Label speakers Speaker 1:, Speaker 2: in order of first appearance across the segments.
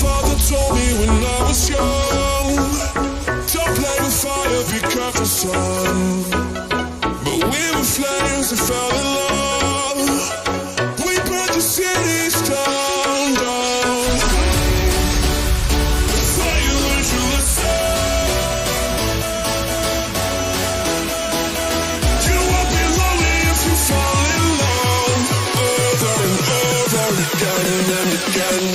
Speaker 1: father told me when I was young, don't play with fire, be careful, son. But we were flames and fell in love. We burned the cities down, down. Before you learned your lesson, you won't be lonely if you fall in love. Over and over again and again.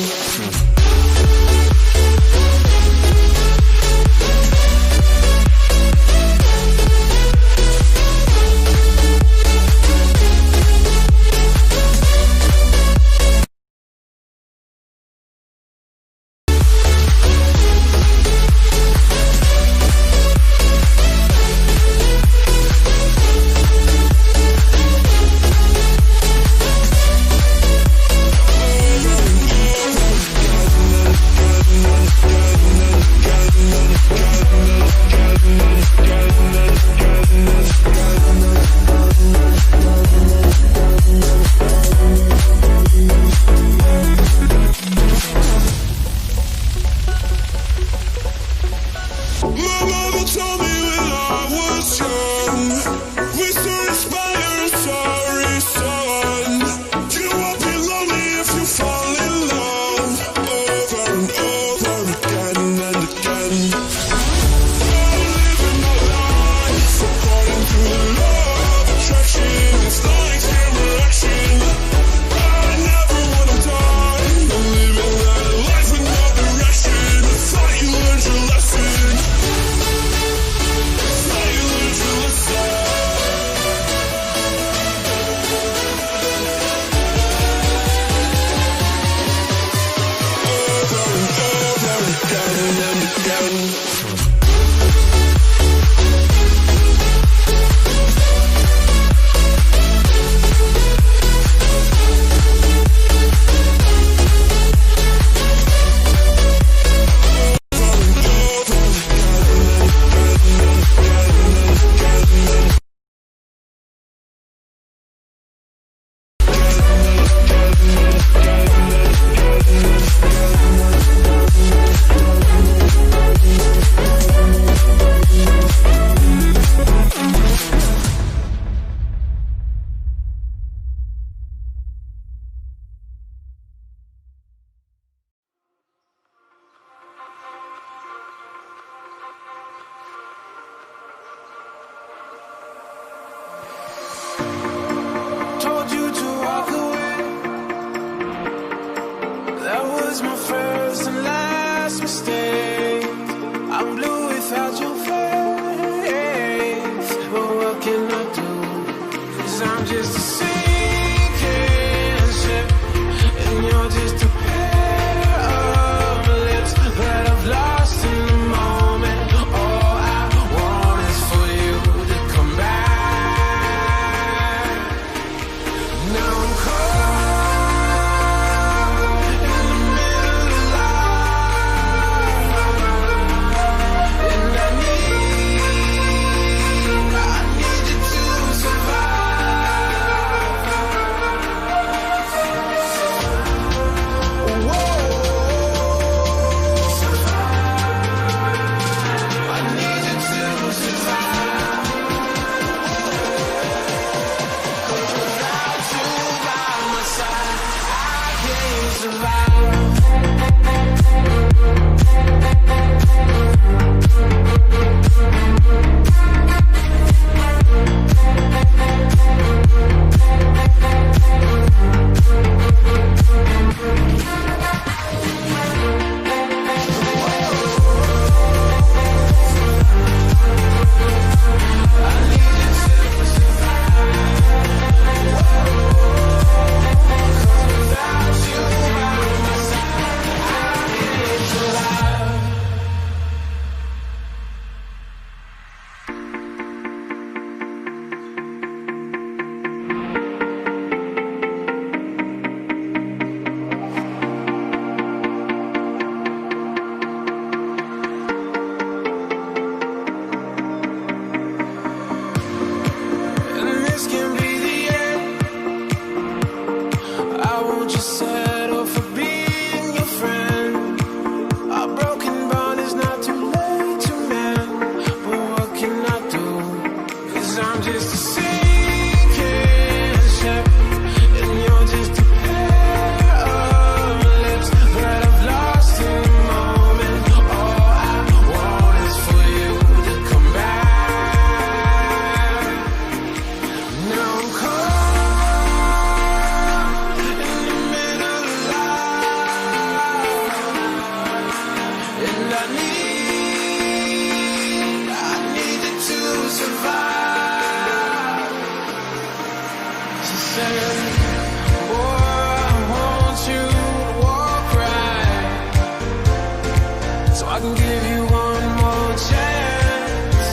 Speaker 1: can give you one more chance.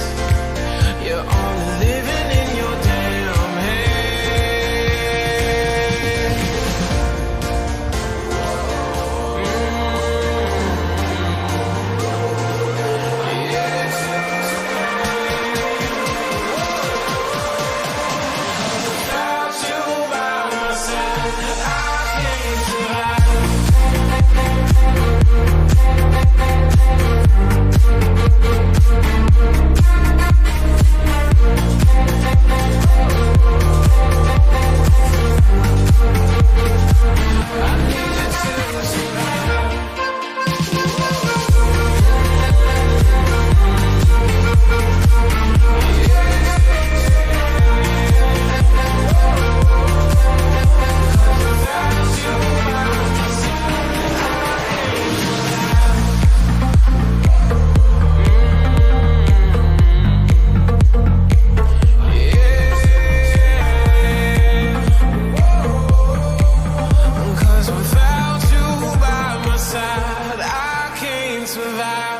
Speaker 1: You're only living in your damn head. Without you by my side, I can't survive. Cause without you by my side, I can't survive.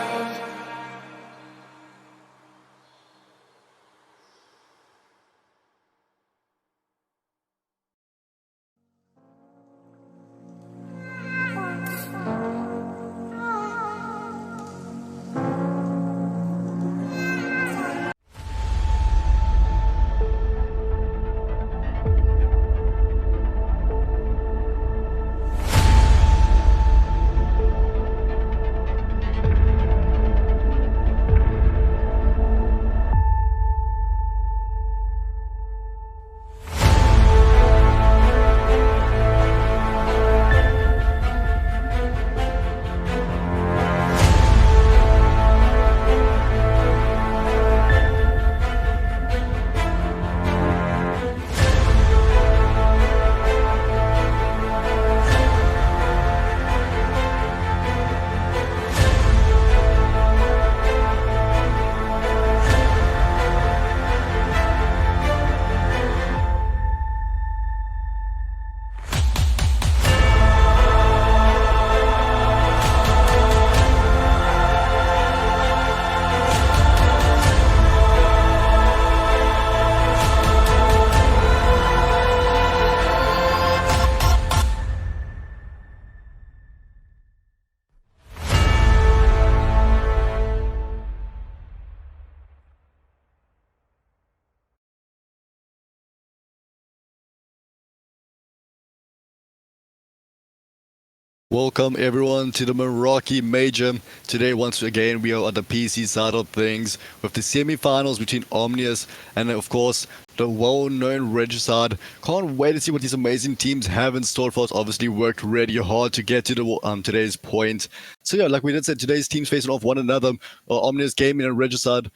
Speaker 2: Welcome everyone to the Meraki Major. Today, once again, we are on the PC side of things with the semi-finals between Omnius and, of course, the well-known Regicide. Can't wait to see what these amazing teams have in store for us. Obviously, worked really hard to get to the today's point. So yeah, like we did say, today's teams facing off one another. Omnius Gaming and Regicide.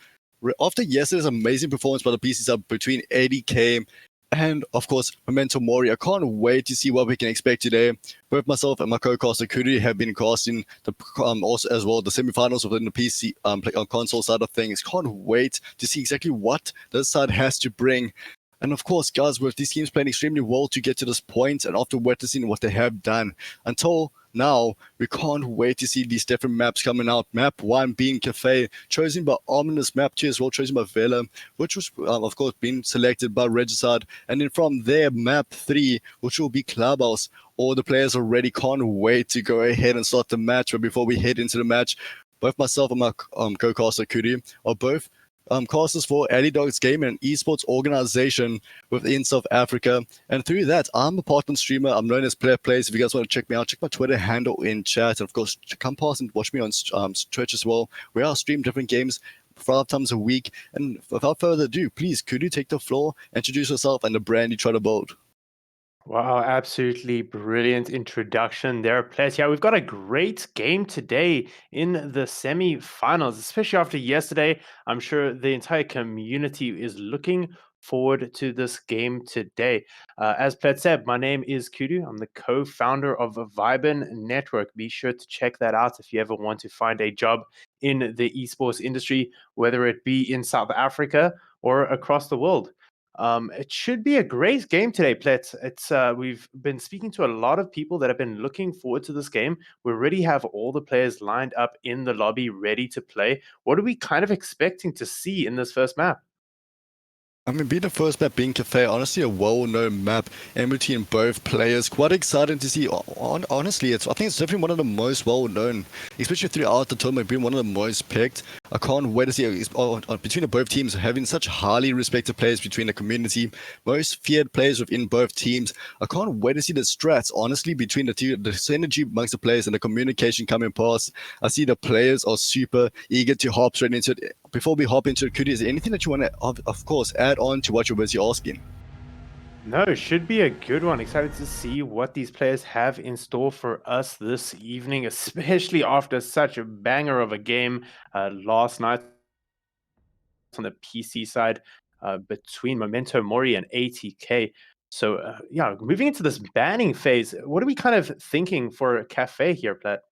Speaker 2: After yesterday's amazing performance by the PC side between 80k and of course Memento Mori, I can't wait to see what we can expect today. Both myself and my co-caster Kuri have been casting the also as well the semi-finals within the PC console side of things. Can't wait to see exactly what this side has to bring. And of course, guys, with these teams playing extremely well to get to this point, and after witnessing what they have done until now, we can't wait to see these different maps coming out. Map 1 being Cafe, chosen by Omnius. Map 2 as well, chosen by Vela, which was, of course, being selected by Regicide. And then from there, Map 3, which will be Clubhouse. All the players already can't wait to go ahead and start the match. But before we head into the match, both myself and my co-caster Kuri are both casters for Ali Dogs Gaming, an esports organization within South Africa. And through that, I'm a partner streamer. I'm known as Player Plays. If you guys want to check me out, check my Twitter handle in chat. And of course, come past and watch me on Twitch as well, where I'll stream different games 5 times a week. And without further ado, please, could you take the floor, introduce yourself and the brand you try to build?
Speaker 3: Wow, absolutely brilliant introduction there, players. Yeah, we've got a great game today in the semi-finals, especially after yesterday. I'm sure the entire community is looking forward to this game today. As Plet said, my name is Kudu. I'm the co-founder of Vibin Network. Be sure to check that out if you ever want to find a job in the esports industry, whether it be in South Africa or across the world. It should be a great game today, Plet. We've been speaking to a lot of people that have been looking forward to this game. We already have all the players lined up in the lobby, ready to play. What are we kind of expecting to see in this first map?
Speaker 2: I mean, being the first map being Cafe, honestly a well-known map in between both players. Quite exciting to see. Honestly, I think it's definitely one of the most well-known, especially throughout the tournament, being one of the most picked. I can't wait to see between the both teams having such highly respected players between the community, most feared players within both teams. I can't wait to see the strats, honestly, between the two, the synergy amongst the players and the communication coming past. I see the players are super eager to hop straight into it. Before we hop into it, Cody, is there anything that you want to, of course, add on to what you're busy asking?
Speaker 3: No, it should be a good one. Excited to see what these players have in store for us this evening, especially after such a banger of a game last night on the PC side between Memento Mori and ATK. So, yeah, moving into this banning phase, what are we kind of thinking for Cafe here, Plat?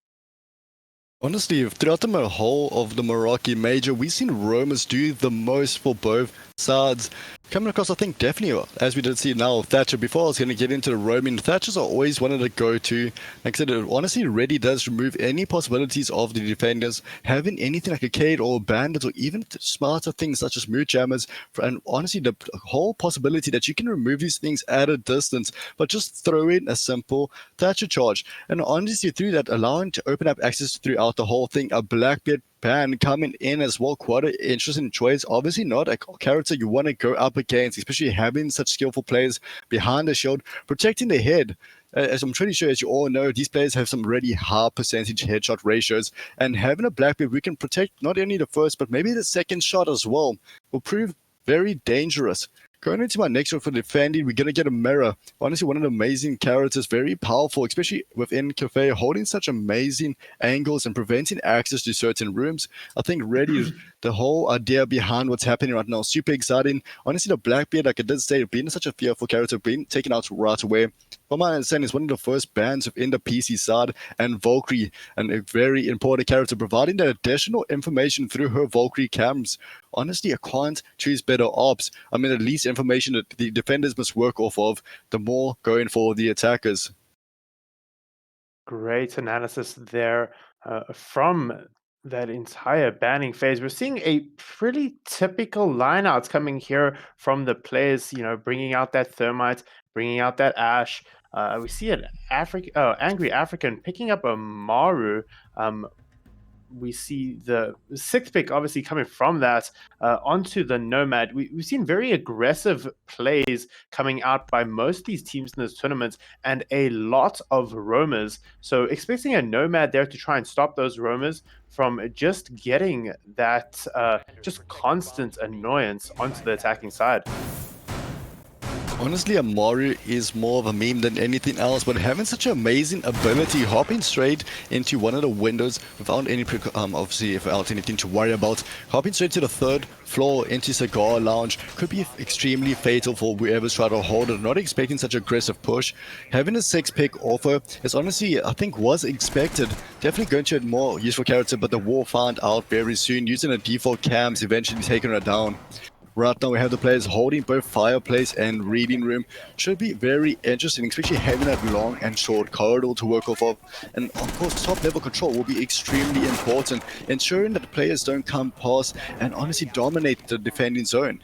Speaker 2: Honestly, throughout the whole of the Meraki Major, we've seen Roamers do the most for both sides. Coming across, I think, definitely, as we did see now, Thatcher. Before I was going to get into the roaming, Thatchers are always one of the go-to. Like I said, it honestly really does remove any possibilities of the defenders having anything like a Cade or Bandit or even smarter things such as Mood Jammers. And honestly, the whole possibility that you can remove these things at a distance, but just throw in a simple Thatcher charge. And honestly, through that, allowing to open up access throughout the whole thing, a Blackbeard Pan coming in as well, quite an interesting choice. Obviously not a character you want to go up against, especially having such skillful players behind the shield, protecting the head. As I'm pretty sure, as you all know, these players have some really high percentage headshot ratios, and having a Blackbeard we can protect not only the first, but maybe the second shot as well, will prove very dangerous. Going into my next one for defending, we're going to get a Mirror. Honestly, one of the amazing characters, very powerful, especially within Cafe, holding such amazing angles and preventing access to certain rooms. I think really the whole idea behind what's happening right now, super exciting. Honestly, the Blackbeard, like I did say, being such a fearful character, being taken out right away. From my understanding, is one of the first bans within the PC side, and Valkyrie, and a very important character, providing that additional information through her Valkyrie cams. Honestly, I can't choose better ops. I mean, at least information that the defenders must work off of, the more going for the attackers.
Speaker 3: Great analysis there from that entire banning phase. We're seeing a pretty typical lineouts coming here from the players, bringing out that Thermite, bringing out that Ash. We see an Angry African picking up a Maru. We see the sixth pick obviously coming from that onto the Nomad. We've seen very aggressive plays coming out by most of these teams in this tournament and a lot of roamers. So expecting a Nomad there to try and stop those roamers from just getting that just constant annoyance onto the attacking side.
Speaker 2: Honestly, Amaru is more of a meme than anything else, but having such an amazing ability, hopping straight into one of the windows without any, obviously, without anything to worry about, hopping straight to the third floor into Cigar Lounge could be extremely fatal for whoever's trying to hold it. Not expecting such aggressive push. Having a 6-pick offer is honestly, I think, was expected. Definitely going to a more useful character, but the war found out very soon, using the default cams, eventually taking her down. Right now we have the players holding both Fireplace and Reading Room. Should be very interesting, especially having that long and short corridor to work off of. And of course, top level control will be extremely important, ensuring that the players don't come past and honestly dominate the defending zone.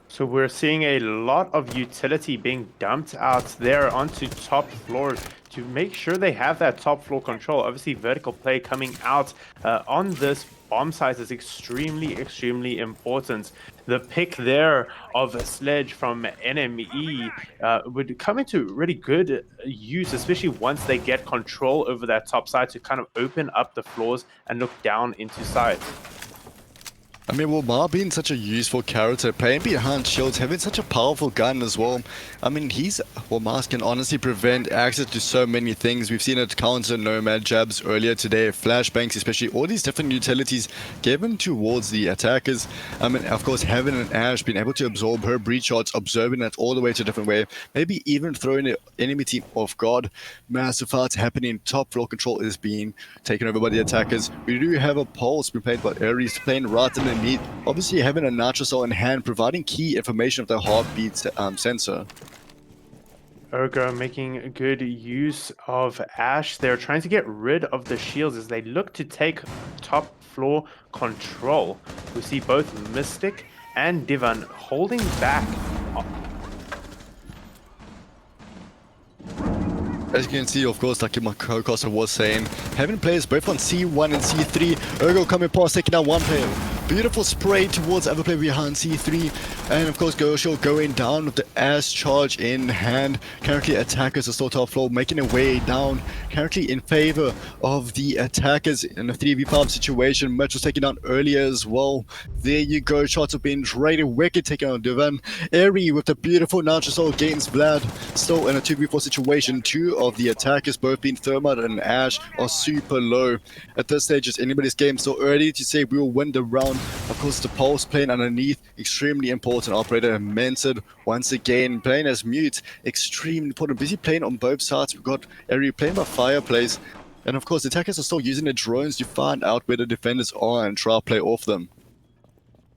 Speaker 3: So we're seeing a lot of utility being dumped out there onto top floors to make sure they have that top floor control. Obviously, vertical play coming out on this bomb site is extremely important. The pick there of a Sledge from NME would come into really good use, especially once they get control over that top side to kind of open up the floors and look down into sides.
Speaker 2: I mean, Wilmar being such a useful character, playing behind shields, having such a powerful gun as well. I mean, Wilmar can honestly prevent access to so many things. We've seen it counter Nomad jabs earlier today, flashbangs, especially all these different utilities given towards the attackers. I mean, of course, having an Ash being able to absorb her breach shots, observing that all the way to a different way, maybe even throwing the enemy team off guard. Massive fights happening, top floor control is being taken over by the attackers. We do have a pulse being played by Ares, playing right in the in need. Obviously, having a Nitrocell in hand, providing key information of the heartbeat sensor.
Speaker 3: Ergo making good use of Ash. They're trying to get rid of the shields as they look to take top floor control. We see both Mystic and Divan holding back.
Speaker 2: As you can see, of course, like my co-caster was saying, having players both on C1 and C3. Ergo coming past, taking out one player. Beautiful spray towards the other player behind C3. And of course, Gershel going down with the Ash charge in hand. Currently, attackers are still top floor, making their way down. Currently in favor of the attackers in a 3v5 situation. Mitch was taken down earlier as well. There you go. Shots have been traded. Wicked taking on Divan. Airy with the beautiful Nitrocell against Vlad. Still in a 2v4 situation. Two of the attackers, both being Thermite and Ash, are super low. At this stage, it's anybody's game. So early to say we will win the round. Of course, the Pulse playing underneath, extremely important operator. Mented once again playing as Mute, extremely important. Busy playing on both sides. We've got Airy playing by Fireplace. And of course, the attackers are still using the drones to find out where the defenders are and try to play off them.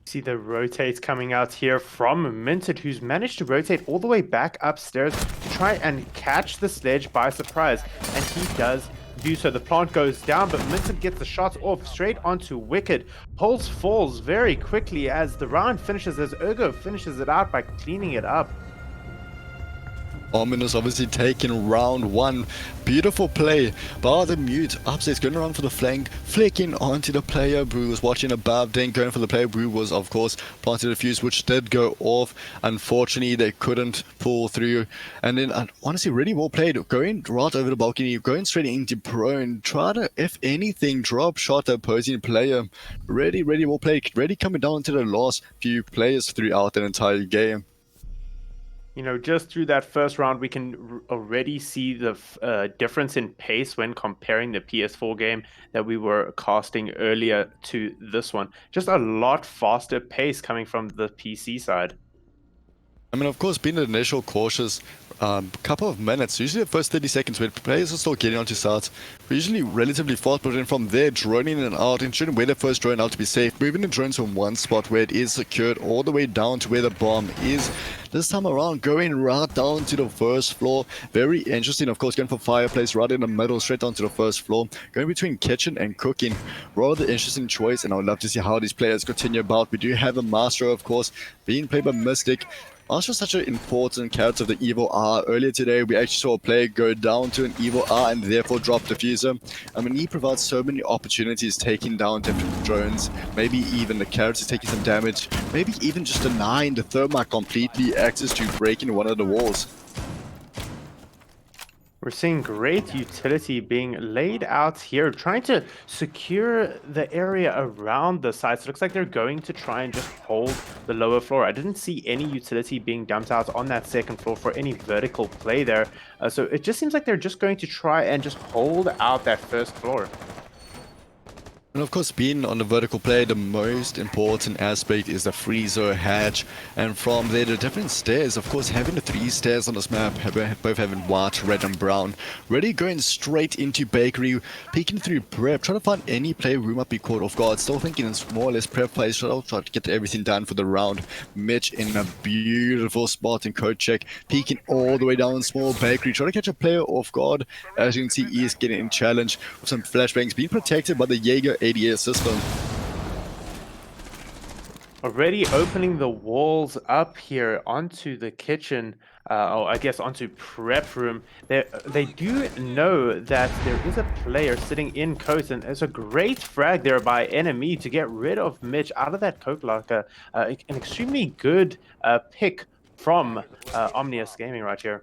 Speaker 3: See the rotates coming out here from Minted, who's managed to rotate all the way back upstairs to try and catch the sledge by surprise. And he does do so. The plant goes down, but Minted gets the shots off straight onto Wicked. Pulse falls very quickly as the round finishes, as Ergo finishes it out by cleaning it up.
Speaker 2: Omnius obviously taking round one. Beautiful play by the Mute. Upstairs going around for the flank, flicking onto the player who was watching above, then going for the player who was, of course, planted a fuse, which did go off. Unfortunately, they couldn't pull through. And then, honestly, really well played. Going right over the balcony, going straight into prone. Try to, if anything, drop shot the opposing player. Really, really well played. Really coming down to the last few players throughout the entire game.
Speaker 3: You know, just through that first round, we can already see the difference in pace when comparing the PS4 game that we were casting earlier to this one. Just a lot faster pace coming from the PC side.
Speaker 2: I mean, of course, being an initial cautious couple of minutes, usually the first 30 seconds when players are still getting onto sites, we're usually relatively fast, but then from there, droning in and out, ensuring where the first drone out to be safe, moving the drones from one spot where it is secured all the way down to where the bomb is. This time around, going right down to the first floor. Very interesting, of course, going for Fireplace right in the middle, straight onto the first floor. Going between kitchen and cooking. Rather interesting choice, and I would love to see how these players continue about. We do have a Master, of course, being played by Mystic. Also such an important character of the Evil R. Earlier today, we actually saw a player go down to an Evil R and therefore drop Diffuser. I mean, he provides so many opportunities taking down different drones. Maybe even the characters taking some damage. Maybe even just denying the Thermite completely access to breaking one of the walls.
Speaker 3: We're seeing great utility being laid out here, trying to secure the area around the sites. It looks like they're going to try and just hold the lower floor. I didn't see any utility being dumped out on that second floor for any vertical play there. So it just seems like they're just going to try and just hold out that first floor.
Speaker 2: And of course, being on the vertical play, the most important aspect is the freezer hatch. And from there, the different stairs, of course, having the 3 stairs on this map, both having white, red, and brown. Really going straight into bakery, peeking through prep, trying to find any player who might be caught off guard. Still thinking it's more or less prep plays, trying to get everything done for the round. Mitch in a beautiful spot in code check, peeking all the way down small bakery, trying to catch a player off guard. As you can see, he is getting in challenge with some flashbangs, being protected by the Jaeger ADS system.
Speaker 3: Already opening the walls up here onto the kitchen, or I guess onto prep room. They do know that there is a player sitting in coast, and there's a great frag there by enemy to get rid of Mitch out of that coke locker. An extremely good pick from Omnius Gaming right here.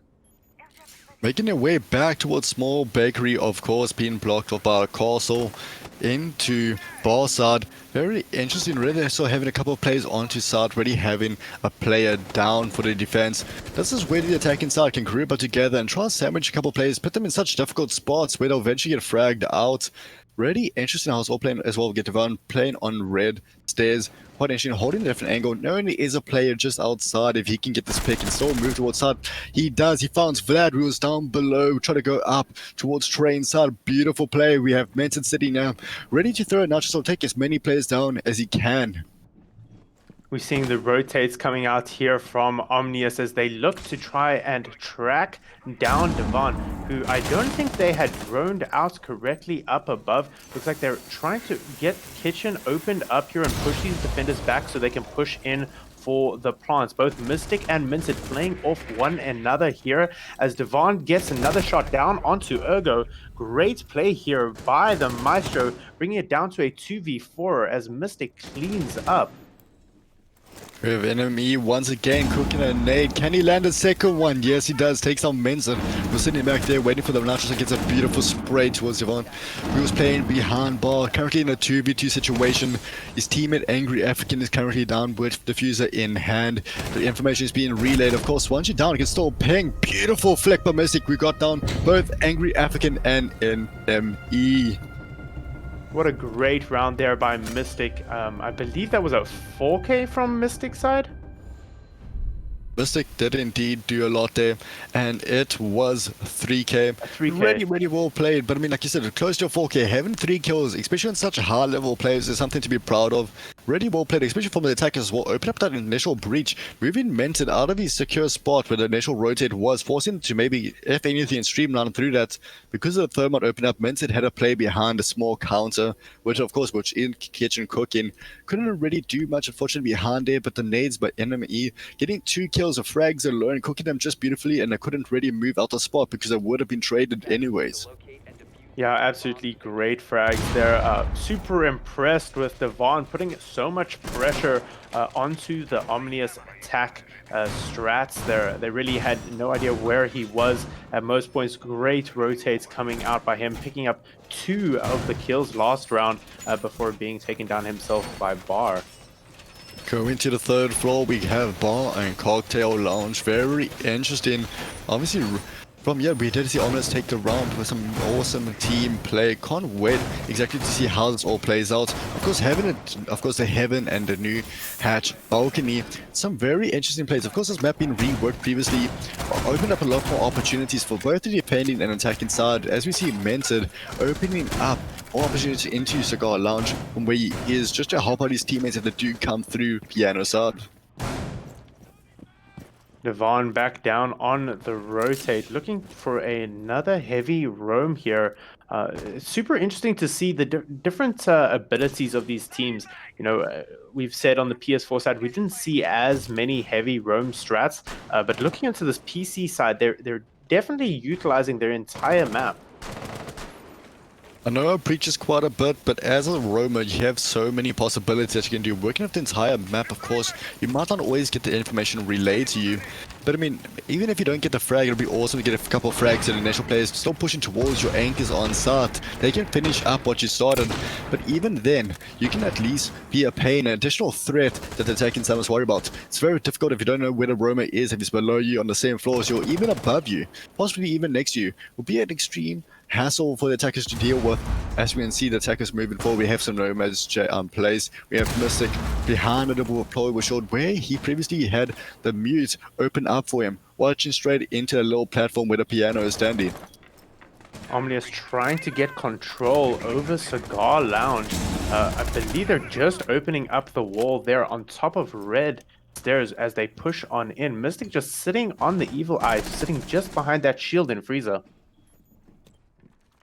Speaker 2: Making their way back towards small bakery, of course, being blocked off by a castle into bar side. Very interesting, really. So having a couple of players onto side, really having a player down for the defense. This is where the attacking side can group up together and try and sandwich a couple of players, put them in such difficult spots where they'll eventually get fragged out. Really interesting how it's all playing as well. Get Devon playing on red stairs. Quite interesting, holding a different angle. Not only is a player just outside, if he can get this pick and still move towards side, he does. He finds Vlad, who was down below, try to go up towards train side. Beautiful play. We have Menton City now, ready to throw a nutshell, take as many players down as he can.
Speaker 3: We're seeing the rotates coming out here from Omnius as they look to try and track down Devon, who I don't think they had droned out correctly up above. Looks like they're trying to get Kitchen opened up here and push these defenders back so they can push in for the plants. Both Mystic and Minted playing off one another here as Devon gets another shot down onto Ergo. Great play here by the Maestro, bringing it down to a 2v4 as Mystic cleans up.
Speaker 2: We have enemy once again cooking a nade. Can he land a second one? Yes, he does. Takes on Menson. We're sitting back there waiting for the launcher and gets a beautiful spray towards Devon. He was playing behind bar, currently in a 2v2 situation. His teammate Angry African is currently down with diffuser in hand. The information is being relayed. Of course, once you're down, you can still ping. Beautiful flick by Mystic. We got down both Angry African and NME.
Speaker 3: What a great round there by Mystic. I believe that was a 4K from Mystic side.
Speaker 2: Mystic did indeed do a lot there, and it was 3K.
Speaker 3: 3K.
Speaker 2: Really well played, but I mean, like you said, close to a 4K. Having 3 kills, especially on such high level players, is something to be proud of. Really well played, especially from the attackers as well. Open up that initial breach, moving Mented out of his secure spot where the initial rotate was, forcing him to maybe, if anything, streamline through that. Because of the thermite open up, Mented had a play behind a small counter, which in Kitchen cooking. Couldn't really do much, unfortunately, behind there, but the nades by NME, getting 2 kills of frags alone, cooking them just beautifully, and they couldn't really move out the spot because they would have been traded anyways.
Speaker 3: Yeah, absolutely great frags there. Super impressed with Devon putting so much pressure onto the Omnius attack strats there. They really had no idea where he was at most points. Great rotates coming out by him, picking up 2 of the kills last round before being taken down himself by Bar.
Speaker 2: Going to the 3rd floor, we have Bar and Cocktail Lounge. Very interesting. Obviously, from here, we did see Omnius take the round with some awesome team play. Can't wait exactly to see how this all plays out. Of course, the Heaven and the new Hatch balcony. Some very interesting plays. Of course, this map been reworked previously. Opened up a lot more opportunities for both the defending and attacking side. As we see Mented opening up more opportunities into Cigar Lounge, from where he is just to help out his teammates if they do come through piano side.
Speaker 3: Devon back down on the rotate, looking for another heavy roam here. It's super interesting to see the different abilities of these teams. You know, we've said on the PS4 side, we didn't see as many heavy roam strats, but looking into this PC side, they're definitely utilizing their entire map.
Speaker 2: I know I preaches quite a bit, but as a roamer, you have so many possibilities that you can do. Working with the entire map, of course, you might not always get the information relayed to you. But I mean, even if you don't get the frag, it'll be awesome to get a couple of frags and the initial players still pushing towards your anchors on site. They can finish up what you started, but even then, you can at least be a pain, an additional threat that the attacking side must worry about. It's very difficult if you don't know where the roamer is, if he's below you on the same floors, or even above you, possibly even next to you. It will be an extreme hassle for the attackers to deal with. As we can see the attackers moving forward, we have some nomads plays. We have Mystic behind the double deploy, which showed where he previously had the mute open up for him, watching straight into the little platform where the piano is standing.
Speaker 3: Omnius trying to get control over Cigar Lounge. I believe they're just opening up the wall there on top of red stairs as they push on in. Mystic just sitting on the evil eye, sitting just behind that shield in Frieza.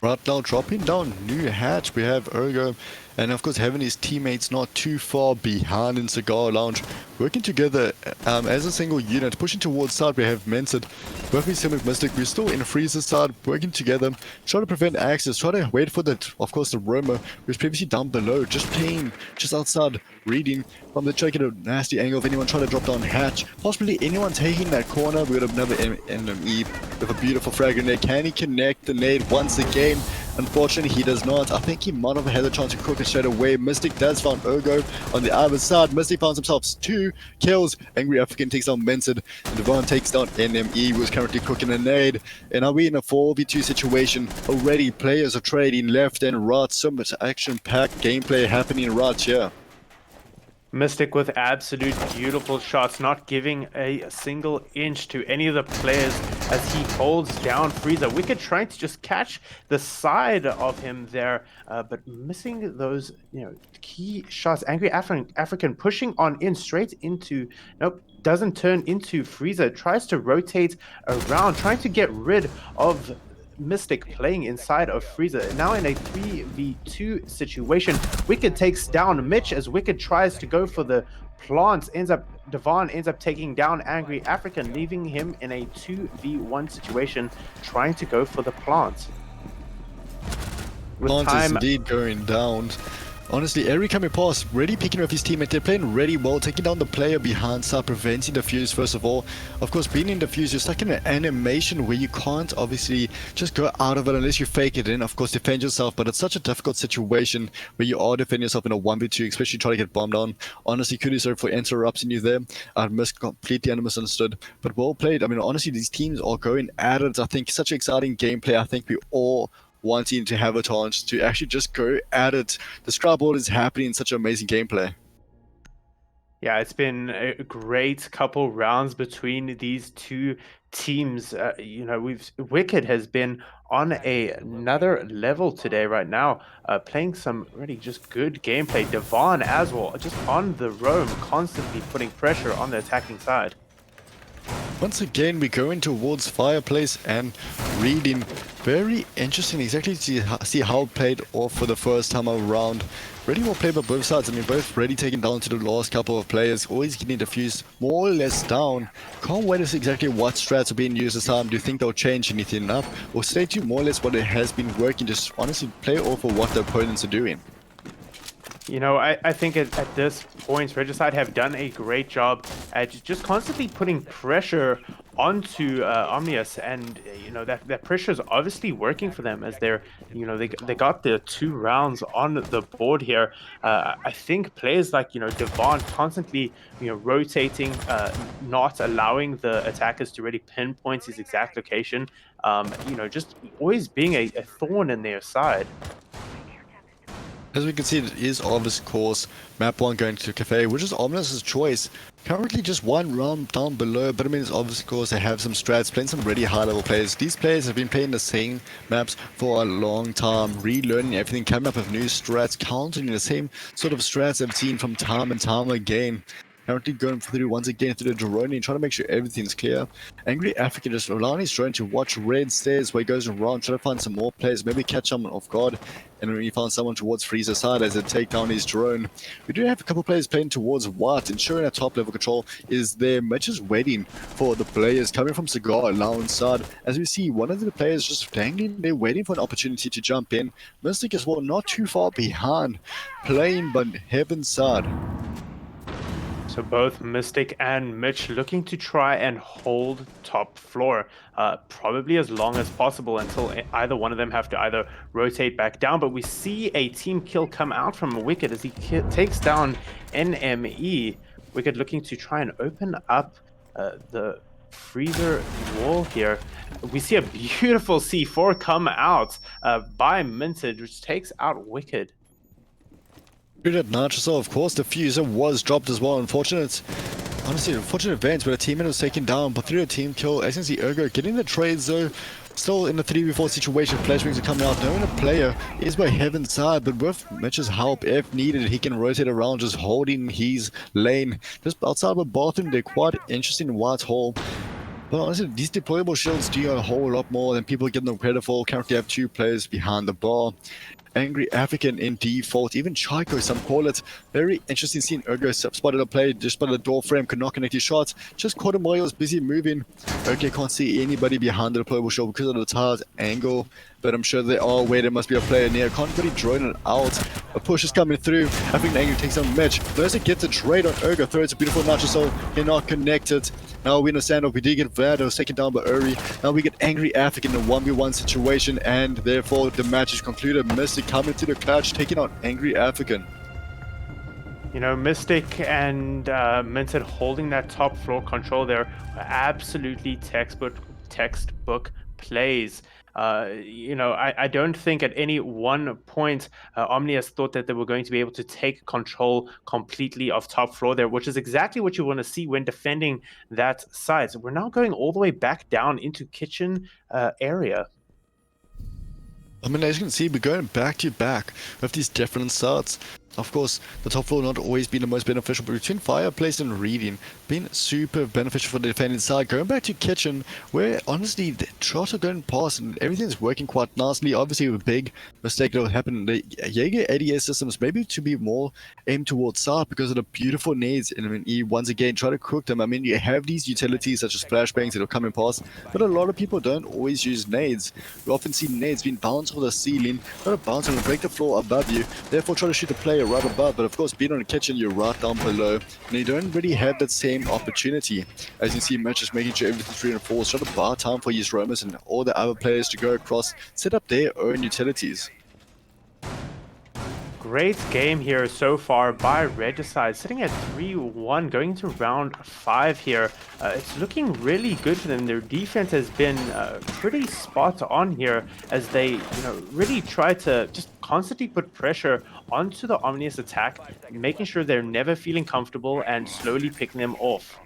Speaker 2: Right now, dropping down new hatch, we have Ergo, and of course having his teammates not too far behind in Cigar Lounge, working together as a single unit, pushing towards side. We have Mented, working with Mystic. We're still in Freezer side, working together, trying to prevent access, trying to wait for that, of course, the roamer who's previously down below, just playing just outside, reading from the check at a nasty angle. If anyone trying to drop down hatch, possibly anyone taking that corner, we would have another enemy with a beautiful frag in there. Can he connect the nade once again? Unfortunately, he does not. I think he might have had a chance to cook it straight away. Mystic does find Ergo on the other side. Mystic finds himself 2 kills. Angry African takes down Mented. And Devon takes down NME, who is currently cooking a nade. And are we in a 4v2 situation? Already, players are trading left and right. So much action-packed gameplay happening right here.
Speaker 3: Mystic with absolute beautiful shots, not giving a single inch to any of the players as he holds down Frieza. Wicked trying to just catch the side of him there, but missing those, key shots. Angry African pushing on in straight into, nope, doesn't turn into Frieza. Tries to rotate around, trying to get rid of Mystic playing inside of Frieza. Now in a 3v2 situation, Wicked takes down Mitch as Wicked tries to go for the plants. Devon ends up taking down Angry African, leaving him in a 2v1 situation, trying to go for the plant. With
Speaker 2: Plant is
Speaker 3: time,
Speaker 2: indeed going down. Honestly, every coming past, really picking up his teammate. They're playing really well, taking down the player behind side, preventing the fuse first of all. Of course, being in the fuse, you're stuck in an animation where you can't obviously just go out of it unless you fake it in. Of course, defend yourself, but it's such a difficult situation where you are defending yourself in a 1v2, especially trying to get bombed on. Honestly, kudos sorry for interrupting you there. I completely misunderstood, but well played. I mean, honestly, these teams are going at it. I think such exciting gameplay. I think we all wanting to have a chance to actually just go at it. The scoreboard is happening in such amazing gameplay.
Speaker 3: yeah, it's been a great couple rounds between these two teams. Wicked has been on another level today right now, playing some really just good gameplay. Devon as well, just on the roam, constantly putting pressure on the attacking side.
Speaker 2: Once again, we're going towards Fireplace and reading. Very interesting exactly to see how it played off for the first time around. Really well played by both sides. I mean, both really taken down to the last couple of players. Always getting diffused more or less down. Can't wait to see exactly what strats are being used this time. Do you think they'll change anything up? Or stay to more or less what it has been working? Just honestly play off of what the opponents are doing.
Speaker 3: I think at this point, Regicide have done a great job at just constantly putting pressure onto Omnius, and that pressure is obviously working for them as they got their 2 rounds on the board here. I think players like Devon constantly rotating, not allowing the attackers to really pinpoint his exact location. Just always being a thorn in their side.
Speaker 2: As we can see, it is obvious course. Map 1 going to Cafe, which is Omnius' choice. Currently just 1 round down below, but I mean it's obvious course. They have some strats, playing some really high level players. These players have been playing the same maps for a long time, relearning everything, coming up with new strats, countering the same sort of strats they've seen from time and time again. Currently going through once again through the drone and trying to make sure everything's clear. Angry African just allowing his drone to watch red stairs where he goes around, trying to find some more players, maybe catch someone off guard. And when he found someone towards Frieza's side as they take down his drone. We do have a couple players playing towards White, ensuring that top level control is there. Mitch is waiting for the players coming from Cigar allowance side. As we see, one of the players just dangling there, waiting for an opportunity to jump in. Mystic as well, not too far behind, playing but Heaven's side.
Speaker 3: So both Mystic and Mitch looking to try and hold top floor, probably as long as possible until either one of them have to either rotate back down. But we see a team kill come out from Wicked as he takes down NME. Wicked looking to try and open up the freezer wall here. We see a beautiful C4 come out by Minted, which takes out Wicked.
Speaker 2: Through that Nitrosaur, of course, the fuser was dropped as well. Unfortunate events where the teammate was taken down, but through a team kill, as you can see, Ergo getting the trades though. Still in the 3v4 situation, flashbangs are coming out. Knowing the player is by Heaven's side, but with Mitch's help, if needed, he can rotate around, just holding his lane. Just outside of the bathroom, they're quite interesting in White Hole. But honestly, these deployable shields do a whole lot more than people give them credit for. Currently have 2 players behind the bar. Angry African in default, even Chico, some call it. Very interesting seeing Ergo spotted a play just by the door frame, could not connect his shots. Just caught him while he was busy moving. Ergo can't see anybody behind the deployable shield because of the tire's angle, but I'm sure they are aware there must be a player near. Can't really drone it out. A push is coming through. I think Angry takes on Mitch. Those that gets a trade on Ergo, throws a beautiful Nitrosaur, cannot connect it. Now we understand we did get Vlado second down by Uri. Now we get Angry African in a 1v1 situation, and therefore the match is concluded. Mystic coming to the clutch, taking on Angry African.
Speaker 3: Mystic and Minted holding that top floor control there are absolutely textbook plays. I don't think at any one point Omnius thought that they were going to be able to take control completely of top floor there, which is exactly what you want to see when defending that site. We're now going all the way back down into kitchen area.
Speaker 2: I mean, as you can see, we're going back to back with these different starts. Of course, the top floor not always been the most beneficial, but between fireplace and reading, been super beneficial for the defending side. Going back to kitchen, where honestly the shots are going past and everything's working quite nicely. Obviously, a big mistake that will happen. The Jaeger ADS systems maybe to be more aimed towards start because of the beautiful nades. And I mean, you once again try to cook them. I mean, you have these utilities such as flashbangs that are coming past, but a lot of people don't always use nades. We often see nades being bounced off the ceiling, try to bounce and break the floor above you. Therefore, try to shoot the player right above, but of course being on the kitchen you're right down below and you don't really have that same opportunity. As you can see, Mitch is making sure everything's reinforced, trying to buy time for his roamers and all the other players to go across, set up their own utilities.
Speaker 3: Great game here so far by Regicide, sitting at 3-1, going into round 5 here. It's looking really good for them. Their defense has been pretty spot on here as they, really try to just constantly put pressure onto the Omnius attack, making sure they're never feeling comfortable and slowly picking them off.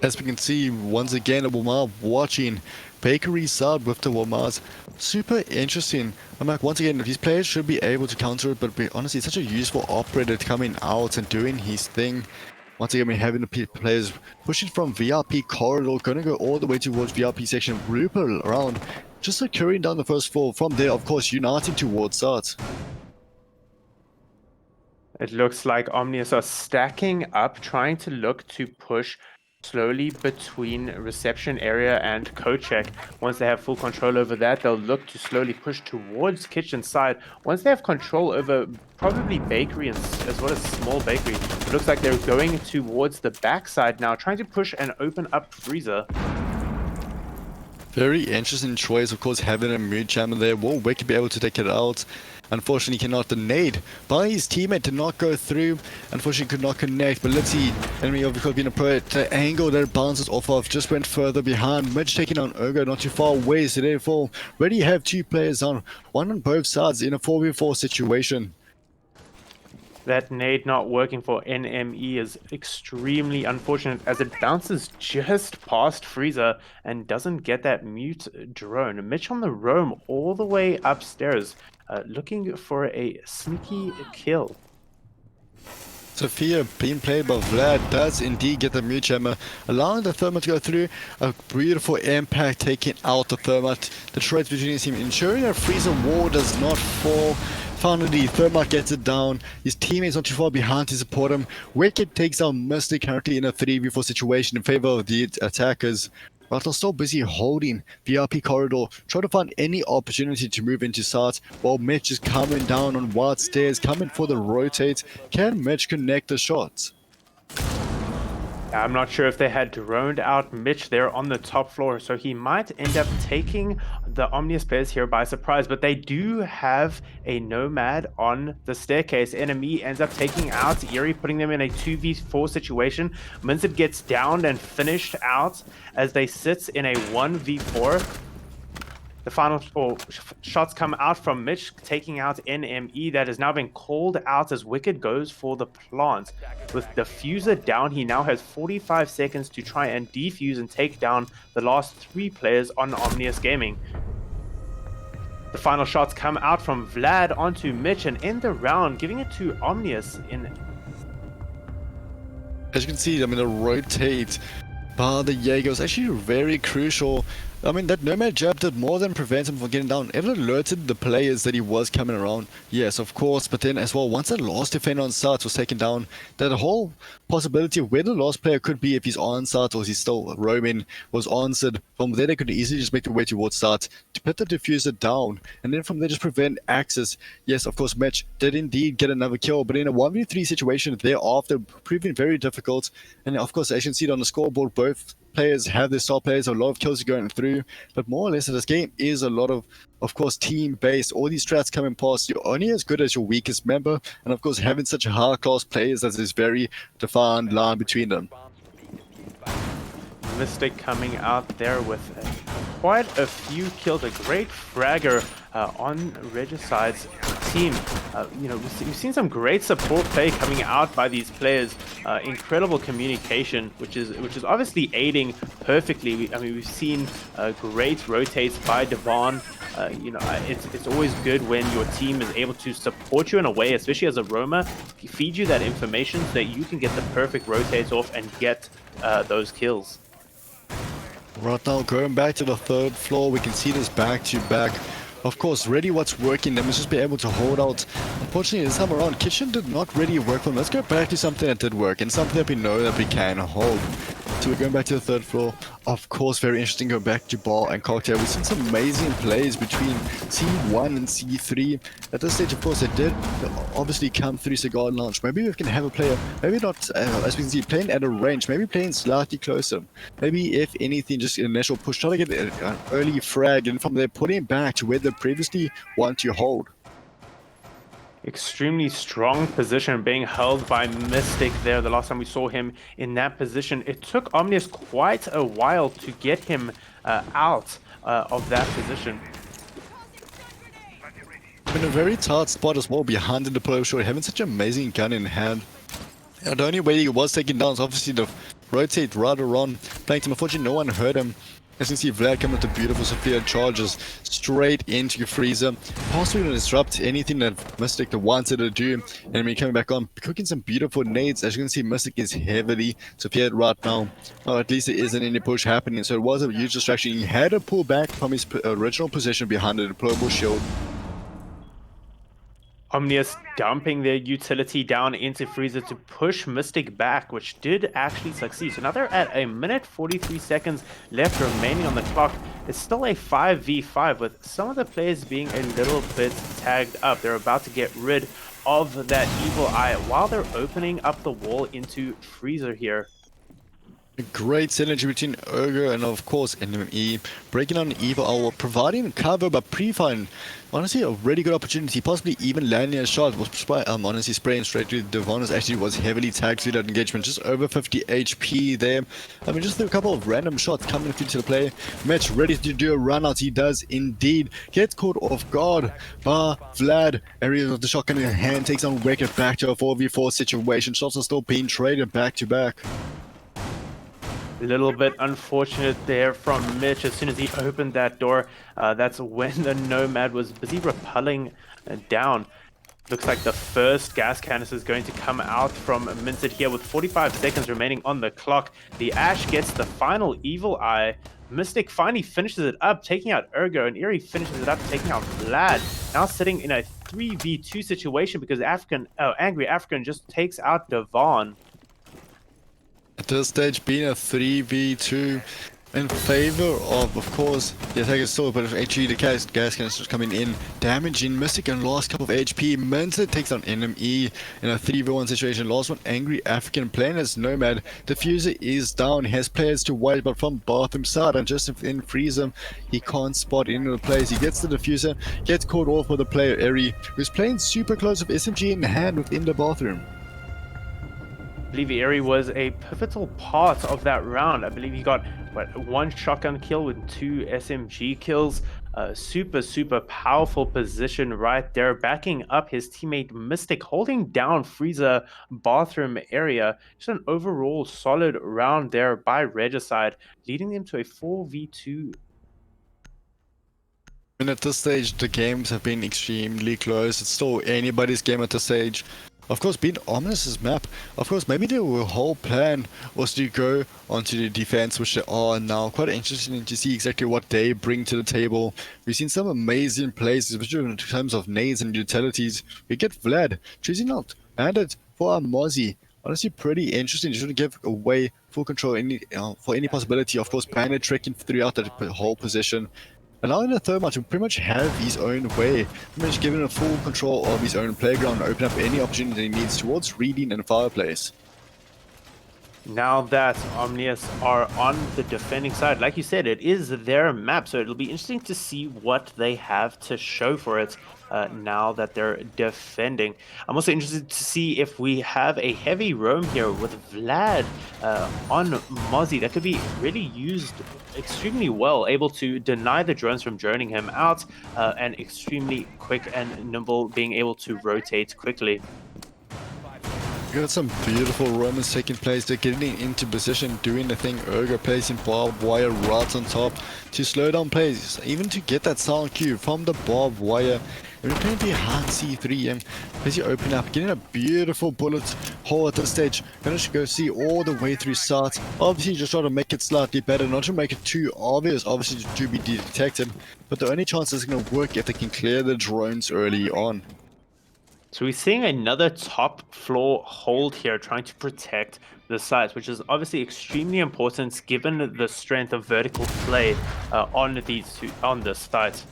Speaker 2: As we can see, once again, Womar watching Bakery side with the Womars. Super interesting. I'm like, once again, these players should be able to counter it, but honestly, such a useful operator coming out and doing his thing. Once again, we're having the players pushing from VIP corridor, going to go all the way towards VIP section, loop around, just securing down the first floor. From there, of course, uniting towards start.
Speaker 3: It looks like Omnius are stacking up, trying to look to push slowly between reception area and co-check. Once they have full control over that, they'll look to slowly push towards kitchen side. Once they have control over probably bakery and as well as small bakery, it looks like they're going towards the backside now, trying to push and open up freezer.
Speaker 2: Very interesting choice, of course, having a mood jammer there. Will Wicked be able to take it out? Unfortunately, cannot. The nade by his teammate did not go through. Unfortunately, could not connect. But let's see. Enemy of course being a pro. The angle that it bounces off of just went further behind. Mitch taking on Ergo, not too far away. So therefore, already have two players down. One on both sides in a 4v4 situation.
Speaker 3: That nade not working for NME is extremely unfortunate as it bounces just past Freezer and doesn't get that mute drone. Mitch on the roam all the way upstairs, looking for a sneaky kill.
Speaker 2: Sophia, being played by Vlad, does indeed get the mute jammer, allowing the thermite to go through. A beautiful impact taking out the thermite. The trades between his team, ensuring that Freezer wall does not fall. Finally, Thermite gets it down. His teammates not too far behind to support him. Wicked takes out Mystic currently in a 3v4 situation in favor of the attackers. But they're still busy holding VIP corridor, trying to find any opportunity to move into site, while Mitch is coming down on wide stairs, coming for the rotate. Can Mitch connect the shots?
Speaker 3: I'm not sure if they had droned out Mitch there on the top floor, so he might end up taking the Omnius players here by surprise, but they do have a Nomad on the staircase. Enemy ends up taking out Eerie, putting them in a 2v4 situation. Minzid gets downed and finished out as they sit in a 1v4. The final shots come out from Mitch, taking out NME. That has now been called out as Wicked goes for the plant. With Diffuser down, he now has 45 seconds to try and defuse and take down the last 3 players on Omnius Gaming. The final shots come out from Vlad onto Mitch and end the round, giving it to Omnius in...
Speaker 2: As you can see, I mean, the rotate by the Jaeger is actually very crucial. I mean, that Nomad jab did more than prevent him from getting down. It alerted the players that he was coming around. Yes, of course, but then as well, once the last defender on site was taken down, that whole possibility of where the last player could be if he's on site or he's still roaming was answered. From there, they could easily just make their way towards site to put the diffuser down, and then from there just prevent access. Yes, of course, Mitch did indeed get another kill, but in a 1v3 situation thereafter, proving very difficult. And of course, as you can see it on the scoreboard, both players have their star players, a lot of kills going through, but more or less this game is a lot of course, team-based. All these strats coming past, you're only as good as your weakest member, and of course, having such high-class players, there's this very defined line between them.
Speaker 3: Mystic coming out there with quite a few kills. A great fragger on Regicide's team. We've seen some great support play coming out by these players. Incredible communication, which is obviously aiding perfectly. We've seen great rotates by Devon. It's always good when your team is able to support you in a way, especially as a roamer, feed you that information so that you can get the perfect rotates off and get those kills.
Speaker 2: Right now, going back to the third floor, we can see this back to back. Of course, really what's working, they must just be able to hold out. Unfortunately, this time around, Kitchen did not really work for them. Let's go back to something that did work and something that we know that we can hold. So we're going back to the third floor. Of course, very interesting, go back to Ball and Cocktail. We've seen some amazing plays between C1 and C3. At this stage, of course, they did obviously come through Cigar Launch. Maybe we can have a player, maybe not, as we can see, playing at a range, maybe playing slightly closer. Maybe, if anything, just an initial push, try to get an early frag, and from there, putting it back to where they previously want to hold.
Speaker 3: Extremely strong position being held by Mystic there. The last time we saw him in that position, it took Omnius quite a while to get him out of that position.
Speaker 2: In a very tight spot as well, behind the deploy short, having such an amazing gun in hand. And the only way he was taken down is obviously the rotate right around. Playing him, unfortunately, no one heard him. As you can see, Vlad coming with the beautiful Sophia charges straight into Freezer. Possibly to disrupt anything that Mystic wanted to do. And when coming back on, cooking some beautiful nades. As you can see, Mystic is heavily Sophia right now. Or at least there isn't any push happening. So it was a huge distraction. He had to pull back from his original position behind the deployable shield.
Speaker 3: Omnius dumping their utility down into Freezer to push Mystic back, which did actually succeed. So now they're at 1 minute 43 seconds left remaining on the clock. It's still a 5v5 with some of the players being a little bit tagged up. They're about to get rid of that evil eye while they're opening up the wall into Freezer here.
Speaker 2: A great synergy between Urger and of course NME, breaking on Evil Owl, providing cover but pre-firing. Honestly, a really good opportunity, possibly even landing a shot. Was honestly spraying straight to Devon. Actually was heavily tagged through that engagement, just over 50 HP there. Just a couple of random shots coming through to the play. Mitch ready to do a run out. He does indeed. Gets caught off guard by Vlad. Area of the shotgun in hand, takes on Wicked back to a 4v4 situation. Shots are still being traded back to back.
Speaker 3: A little bit unfortunate there from Mitch. As soon as he opened that door, that's when the Nomad was busy rappelling down. Looks like the first gas canister is going to come out from Minced here with 45 seconds remaining on the clock. The Ash gets the final Evil Eye. Mystic finally finishes it up, taking out Ergo, and Eerie finishes it up, taking out Vlad. Now sitting in a 3v2 situation because Angry African just takes out Devon.
Speaker 2: At this stage, being a 3v2 in favor of course, the attack is still a bit of HP. The gas canisters coming in, damaging Mystic and last couple of HP. Mensa takes on NME in a 3v1 situation. Last one, Angry African playing as Nomad. Diffuser is down, he has players to wait, but from bathroom side and just in Freezer, he can't spot any of the players. He gets the diffuser, gets caught off with the player Eri, who's playing super close with SMG in hand within the bathroom.
Speaker 3: I believe Eerie was a pivotal part of that round. I believe he got one shotgun kill with 2 SMG kills. Super powerful position right there, backing up his teammate Mystic, holding down Freezer bathroom area. Just an overall solid round there by Regicide, leading them to a 4v2.
Speaker 2: And at this stage, the games have been extremely close. It's still anybody's game at this stage. Of course, being Omnius' map, of course, maybe their whole plan was to go onto the defense, which they are now. Quite interesting to see exactly what they bring to the table. We've seen some amazing plays, especially in terms of nades and utilities. We get Vlad choosing out Bandit for a Mozzie. Honestly, pretty interesting. You shouldn't give away full control for any possibility. Of course, Bandit trekking throughout that whole position. Allowing the Thermite to pretty much have his own way, pretty much giving him full control of his own playground and open up any opportunity he needs towards reading and fireplace.
Speaker 3: Now that Omnius are on the defending side, like you said, it is their map, so it'll be interesting to see what they have to show for it. now that they're defending. I'm also interested to see if we have a heavy roam here with Vlad on Mozzie. That could be really used extremely well, able to deny the drones from droning him out, and extremely quick and nimble, being able to rotate quickly.
Speaker 2: We got some beautiful Romans taking place. They're getting into position, doing the thing. Urgo placing barbed wire right on top to slow down plays, even to get that sound cue from the barbed wire. And we're playing behind C3, basically opening up, getting a beautiful bullet hole at this stage. Gonna go see all the way through sight. Obviously, just try to make it slightly better, not to make it too obvious, obviously to be detected. But the only chance is gonna work if they can clear the drones early on.
Speaker 3: So we're seeing another top floor hold here, trying to protect the site, which is obviously extremely important given the strength of vertical play on this site.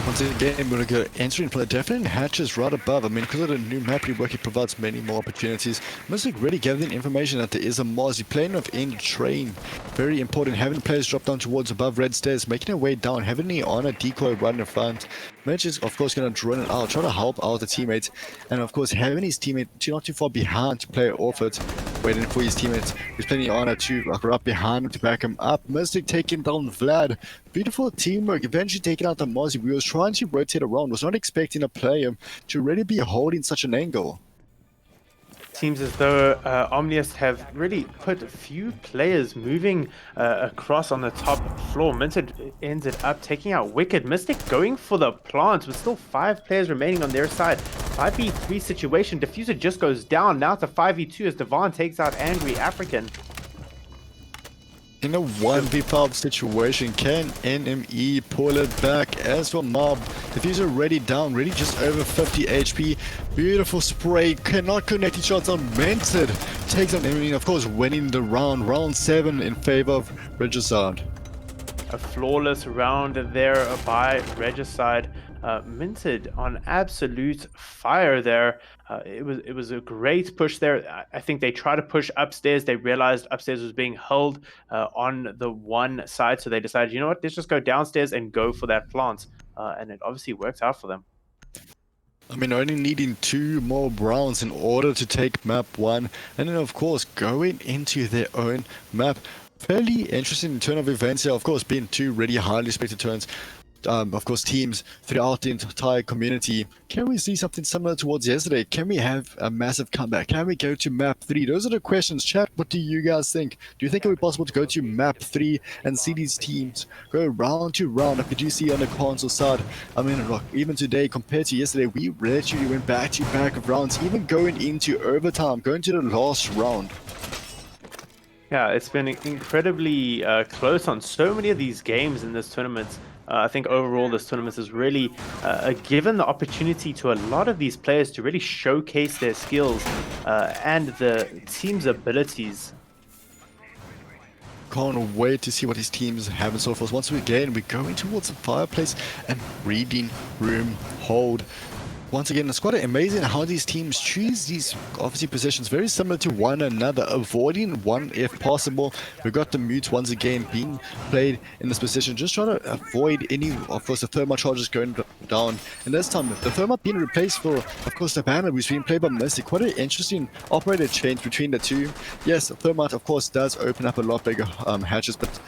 Speaker 2: Once again, we're going to go entering play. Definitely hatches right above. I mean, because of the new map rework, it provides many more opportunities. Mystic really gathering information that there is a Mozzie playing off in train. Very important. Having players drop down towards above red stairs, making their way down, having the on a decoy right in front. Mitch is, of course, going to drone it out, try to help out the teammates. And, of course, having his teammate not too far behind to play off it, waiting for his teammates. He's playing the honor to right behind him to back him up. Mystic taking down Vlad. Beautiful teamwork. Eventually taking out the Mozzie. We was trying to rotate around. Was not expecting a player to really be holding such an angle.
Speaker 3: Seems as though Omnius have really put a few players moving across on the top floor. Minted ended up taking out Wicked. Mystic going for the plant with still 5 players remaining on their side. 5v3 situation. Diffuser just goes down. Now to 5v2 as Devon takes out Angry African.
Speaker 2: In a 1v5 situation, can NME pull it back? As for Mob, Diffuser already down, really just over 50 HP. Beautiful spray, cannot connect his shots on Mented. Takes on NME, of course, winning the round 7 in favor of Regicide.
Speaker 3: A flawless round there by Regicide. Minted on absolute fire there. It was a great push there. I think they tried to push upstairs. They realized upstairs was being held on the one side, so they decided, you know what, let's just go downstairs and go for that plant. And it obviously worked out for them.
Speaker 2: I mean, only needing 2 more rounds in order to take map 1, and then of course going into their own map. Fairly interesting turn of events here, of course, being 2 really highly respected turns. Of course, teams throughout the entire community. Can we see something similar towards yesterday? Can we have a massive comeback? Can we go to map 3? Those are the questions. Chat, what do you guys think? Do you think it would be possible to go to map 3 and see these teams go round to round like we do see on the console side? I mean, look, even today compared to yesterday, we literally went back-to-back of rounds, even going into overtime, going to the last round.
Speaker 3: Yeah, it's been incredibly close on so many of these games in this tournament. I think overall this tournament has really given the opportunity to a lot of these players to really showcase their skills and the team's abilities.
Speaker 2: Can't wait to see what his teams have in store for us. Once again, we're going towards the fireplace and reading room hold. Once again, it's quite amazing how these teams choose these obviously positions very similar to one another, avoiding one if possible. We've got the mute once again being played in this position, just trying to avoid any, of course, the thermite charges going down. And this time, the thermite being replaced for, of course, the banner, which is being played by Mystic. Quite an interesting operator change between the two. Yes, the thermite, of course, does open up a lot bigger hatches, but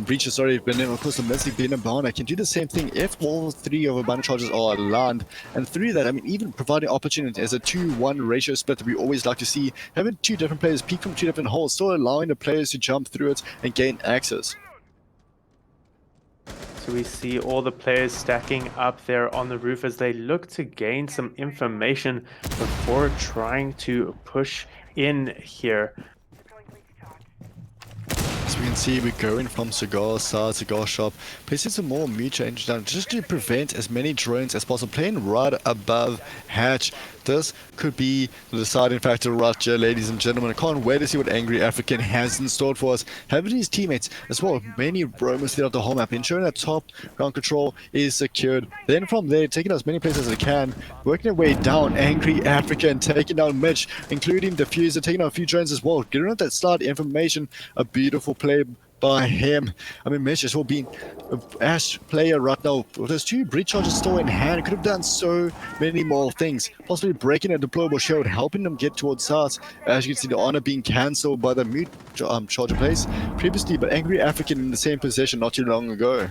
Speaker 2: breaches, sorry, but then of course the Mystic being a banner can do the same thing if all 3 of the banner charges are aligned. And through that, I mean, even providing opportunity as a 2-1 ratio split that we always like to see, having 2 different players peek from 2 different holes, still allowing the players to jump through it and gain access.
Speaker 3: So we see all the players stacking up there on the roof as they look to gain some information before trying to push in here.
Speaker 2: As we can see, we're going from cigar side, cigar shop, placing some more mute change down just to prevent as many drones as possible, playing right above hatch. This could be the deciding factor right here, ladies and gentlemen. I can't wait to see what Angry African has in store for us. Having his teammates as well, many roamers throughout the whole map, ensuring that top ground control is secured. Then from there, taking as many places as they can, working their way down. Angry African taking down Mitch, including Diffuser, taking out a few drones as well. Getting out that start information, a beautiful play by him. I mean, Mesh as well being an Ash player right now. With those 2 breach charges still in hand, could have done so many more things. Possibly breaking a deployable shield, helping them get towards South. As you can see, the honor being cancelled by the mute charger place previously, but Angry African in the same position not too long ago.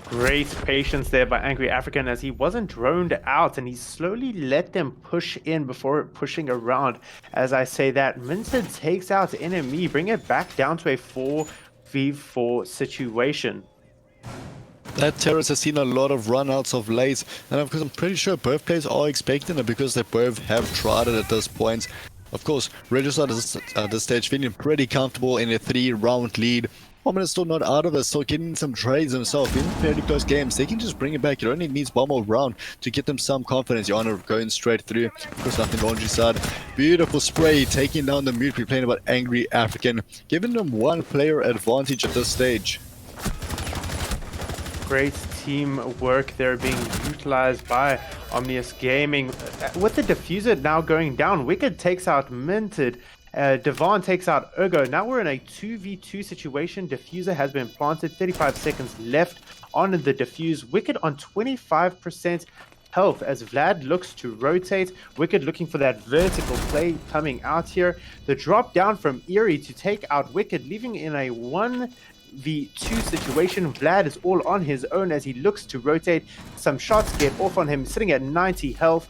Speaker 3: Great patience there by Angry African as he wasn't droned out and he slowly let them push in before pushing around. As I say that, Minted takes out enemy, bring it back down to a 4v4 situation.
Speaker 2: That Terrace has seen a lot of runouts of late, and of course I'm pretty sure both players are expecting it because they both have tried it at this point. Of course, Regicide is at this stage feeling pretty comfortable in a 3-round lead. Omnius still not out of it, still getting some trades himself in fairly close games. They can just bring it back. It only needs one more round to get them some confidence. Your honor going straight through. Of course, nothing laundry side. Beautiful spray, taking down the mute. We're playing about Angry African, giving them 1 player advantage at this stage.
Speaker 3: Great teamwork there being utilized by Omnius Gaming. With the diffuser now going down, Wicked takes out Minted. Devon takes out Ergo. Now we're in a 2v2 situation. Diffuser has been planted. 35 seconds left on the diffuse. Wicked on 25% health as Vlad looks to rotate. Wicked looking for that vertical play coming out here. The drop down from Eerie to take out Wicked, leaving in a 1v2 situation. Vlad is all on his own as he looks to rotate. Some shots get off on him, sitting at 90 health.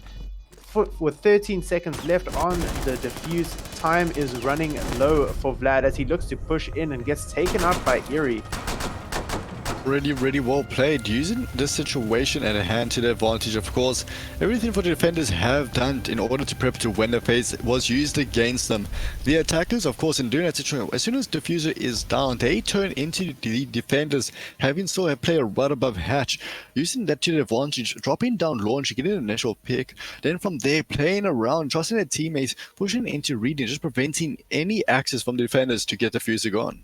Speaker 3: With 13 seconds left on the diffuse, time is running low for Vlad as he looks to push in and gets taken out by Eerie.
Speaker 2: Really well played, using this situation at hand to their advantage. Of course, everything for the defenders have done in order to prep to win the phase was used against them. The attackers, of course, in doing that situation, as soon as diffuser is down, they turn into the defenders, having still a player right above hatch, using that to their advantage, dropping down launch, getting an initial pick, then from there playing around, trusting their teammates, pushing into reading, just preventing any access from the defenders to get diffuser gone.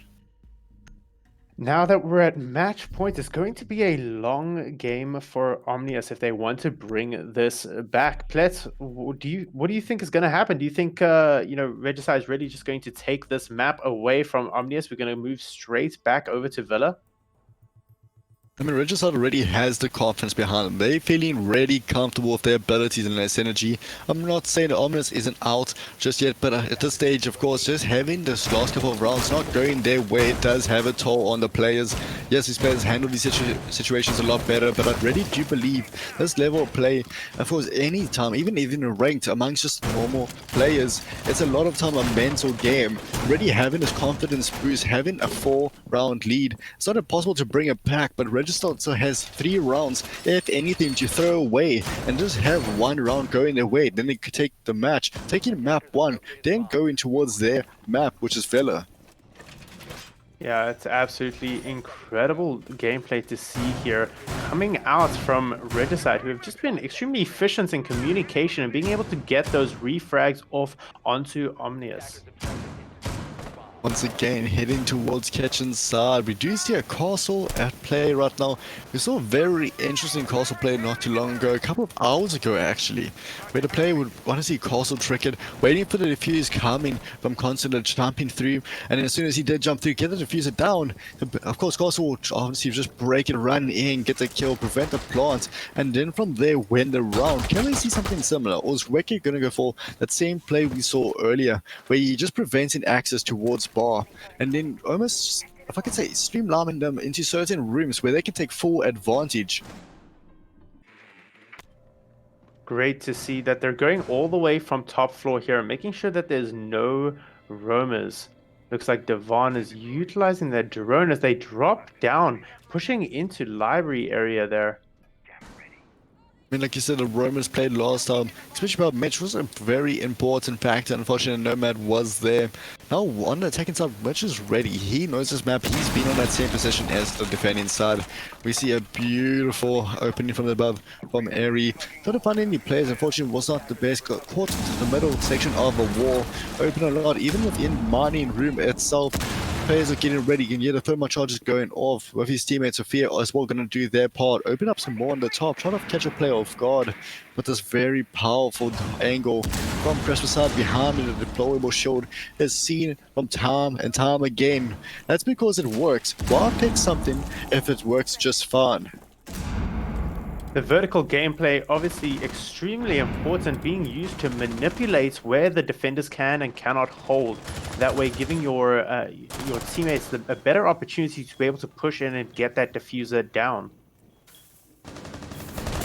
Speaker 3: Now that we're at match point, it's going to be a long game for Omnius if they want to bring this back. Plet, what do you think is going to happen? Do you think Regicide is really just going to take this map away from Omnius? We're going to move straight back over to Villa?
Speaker 2: I mean, Regicide already has the confidence behind them. They're feeling really comfortable with their abilities and their synergy. I'm not saying that Omnius isn't out just yet, but at this stage, of course, just having this last couple of rounds not going their way, it does have a toll on the players. Yes, these players handle these situations a lot better, but I really do believe this level of play, of course, any time, even ranked amongst just normal players, it's a lot of time a mental game. Already having this confidence boost, having a 4-round lead, it's not impossible to bring it back, but Regicide also has 3 rounds, if anything, to throw away and just have 1 round going their way. Then they could take the match, taking map 1, then going towards their map, which is Villa.
Speaker 3: Yeah, it's absolutely incredible gameplay to see here coming out from Regicide, who have just been extremely efficient in communication and being able to get those refrags off onto Omnius.
Speaker 2: Once again, heading towards Kitchen's side. We do see a castle at play right now. We saw a very interesting castle play not too long ago, a couple of hours ago actually, where the player would want to see castle triggered, waiting for the diffuse coming from Constant jumping through, and as soon as he did jump through, get the diffuser down. Of course, castle will obviously just break it, run in, get the kill, prevent the plant, and then from there win the round. Can we see something similar, or is Reki going to go for that same play we saw earlier, where he just preventing access towards bar, and then almost, if I could say, streamlining them into certain rooms where they can take full advantage?
Speaker 3: Great to see that they're going all the way from top floor here, making sure that there's no roamers. Looks like Devon is utilizing their drone as they drop down, pushing into library area there.
Speaker 2: I mean, like you said, the Romans played last time, especially about Mitch was a very important factor. Unfortunately, Nomad was there. Now on the attacking side, Mitch is ready. He knows this map. He's been on that same position as the defending side. We see a beautiful opening from above from Airy. Trying to find any players, unfortunately, was not the best. Got caught in the middle section of the wall. Open a lot, even within mining room itself. Players are getting ready, and yet the thermal charge is going off with his teammates. Sophia as well going to do their part. Open up some more on the top, trying to catch a player off guard with this very powerful angle from Crest side behind in the deployable shield is seen from time and time again. That's because it works. Why pick something if it works just fine?
Speaker 3: The vertical gameplay obviously extremely important, being used to manipulate where the defenders can and cannot hold. That way, giving your teammates a better opportunity to be able to push in and get that diffuser down.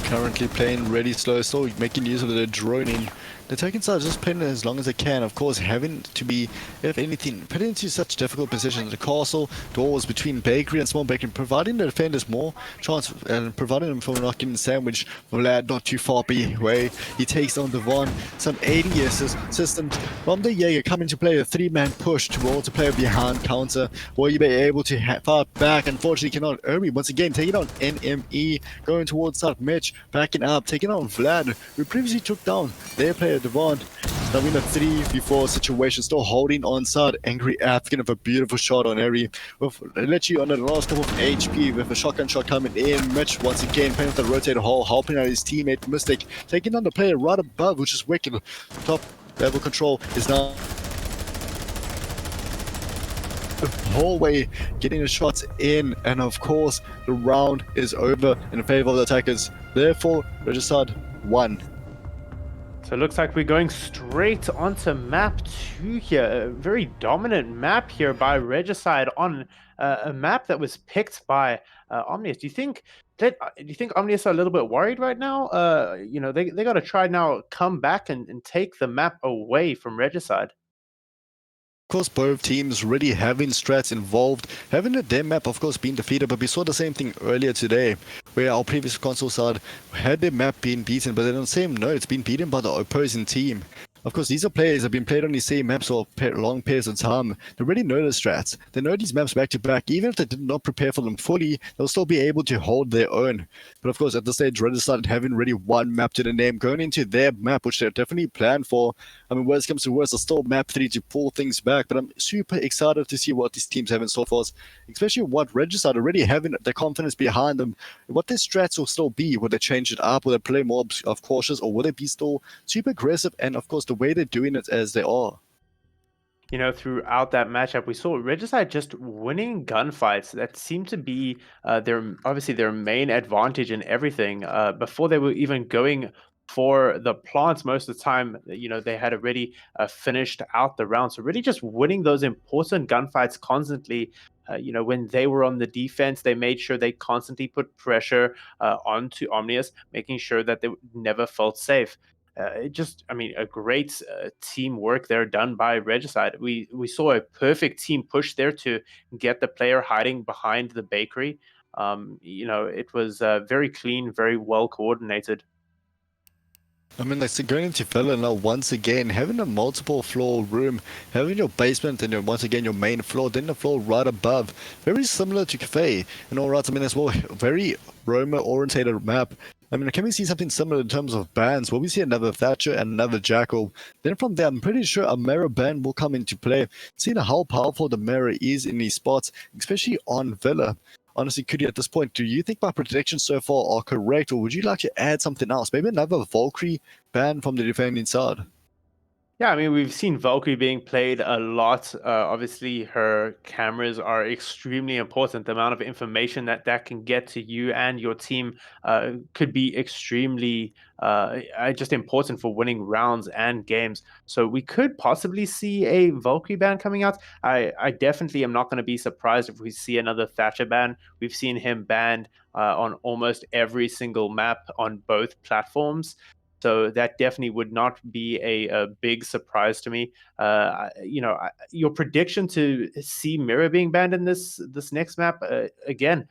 Speaker 2: Currently playing really slow, still making use of the droning. The Tekken side is just playing as long as they can, of course, having to be, if anything, put into such difficult positions. The castle, doors between bakery and small bakery, providing the defenders more chance and providing them from not getting sandwich. Vlad not too far away. He takes on Devon. Some ADS systems from the Jaeger coming to play a three-man push towards a player behind counter, where you be able to fight back. Unfortunately, cannot. Irby once again taking on NME, going towards South Mitch, backing up, taking on Vlad, who previously took down their player Devon. Now in a 3v4 situation, still holding on side. Angry African with a beautiful shot on Eri. With literally on the last couple of HP with a shotgun shot coming in. Mitch once again playing with the rotator hole, helping out his teammate Mystic, taking on the player right above, which is Wicked. Top level control is now the hallway, getting the shots in, and of course the round is over in favor of the attackers. Therefore, Regicide won.
Speaker 3: So it looks like we're going straight onto map 2 here. A very dominant map here by Regicide on a map that was picked by Omnius. Do you think Omnius are a little bit worried right now? They got to try now, come back and take the map away from Regicide.
Speaker 2: Of course, both teams really having strats involved, having their map of course been defeated, but we saw the same thing earlier today, where our previous console side had their map been beaten, but then on the same note, it's been beaten by the opposing team. Of course, these are players that have been played on the same maps for long periods of time. They already know the strats. They know these maps back to back. Even if they did not prepare for them fully, they'll still be able to hold their own. But of course, at this stage, Red started having already one map to the name, going into their map, which they're definitely planned for. I mean, worst comes to worst, they'll still map 3 to pull things back. But I'm super excited to see what these teams have in store for us, especially what Regicide already having the confidence behind them. What their strats will still be. Will they change it up? Will they play more of cautious? Or will they be still super aggressive? And of course, the way they're doing it as they are.
Speaker 3: Throughout that matchup, we saw Regicide just winning gunfights. That seemed to be their main advantage in everything. Before they were even going for the plants, most of the time, they had already finished out the round. So really, just winning those important gunfights constantly. When they were on the defense, they made sure they constantly put pressure onto Omnius, making sure that they never felt safe. A great teamwork there done by Regicide. We saw a perfect team push there to get the player hiding behind the bakery. It was very clean, very well coordinated.
Speaker 2: I mean, like, so going into Villa now, once again, having a multiple floor room, having your basement and once again your main floor, then the floor right above, very similar to Cafe. And all right, I mean, as well, very Roma orientated map. I mean, can we see something similar in terms of bands? Will we see another Thatcher and another Jackal? Then from there, I'm pretty sure a Mirror band will come into play. Seeing how powerful the Mirror is in these spots, especially on Villa. Honestly, Kudi, at this point, do you think my predictions so far are correct, or would you like to add something else? Maybe another Valkyrie ban from the defending side?
Speaker 3: Yeah, I mean, we've seen Valkyrie being played a lot. Obviously, her cameras are extremely important. The amount of information that can get to you and your team could be extremely just important for winning rounds and games. So we could possibly see a Valkyrie ban coming out. I definitely am not going to be surprised if we see another Thatcher ban. We've seen him banned on almost every single map on both platforms. So that definitely would not be a big surprise to me. Your prediction to see Mira being banned in this next map again.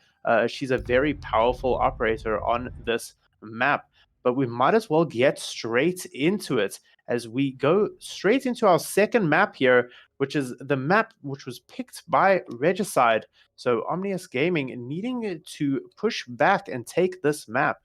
Speaker 3: She's a very powerful operator on this map, but we might as well get straight into it as we go straight into our second map here, which is the map which was picked by Regicide. So Omnius Gaming needing to push back and take this map.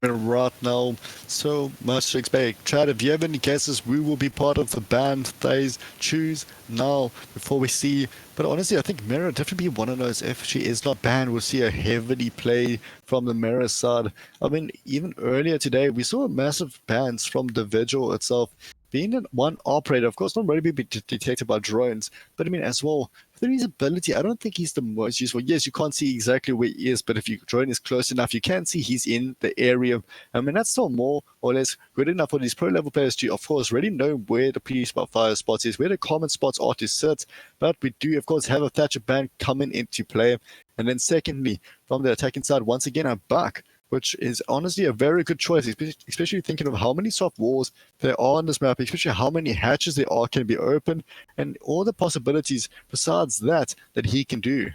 Speaker 2: And right now, so much to expect. Chad, if you have any guesses, we will be part of the band phase. Choose now before we see. But honestly, I think Mira definitely be one of those. If she is not banned, we'll see a heavily play from the Mira side. I mean, even earlier today, we saw massive bans from the Vigil itself. Being that one operator, of course, not really be detected by drones, but I mean, as well, through his ability, I don't think he's the most useful. Yes, you can't see exactly where he is, but if your drone is close enough, you can see he's in the area. I mean, that's still more or less good enough for these pro level players to, of course, really know where the fire spots is, where the common spots are to sit. But we do, of course, have a Thatcher ban coming into play. And then, secondly, from the attacking side, once again, a Buck, which is honestly a very good choice, especially thinking of how many soft walls there are on this map, especially how many hatches there are can be opened, and all the possibilities besides that he can do.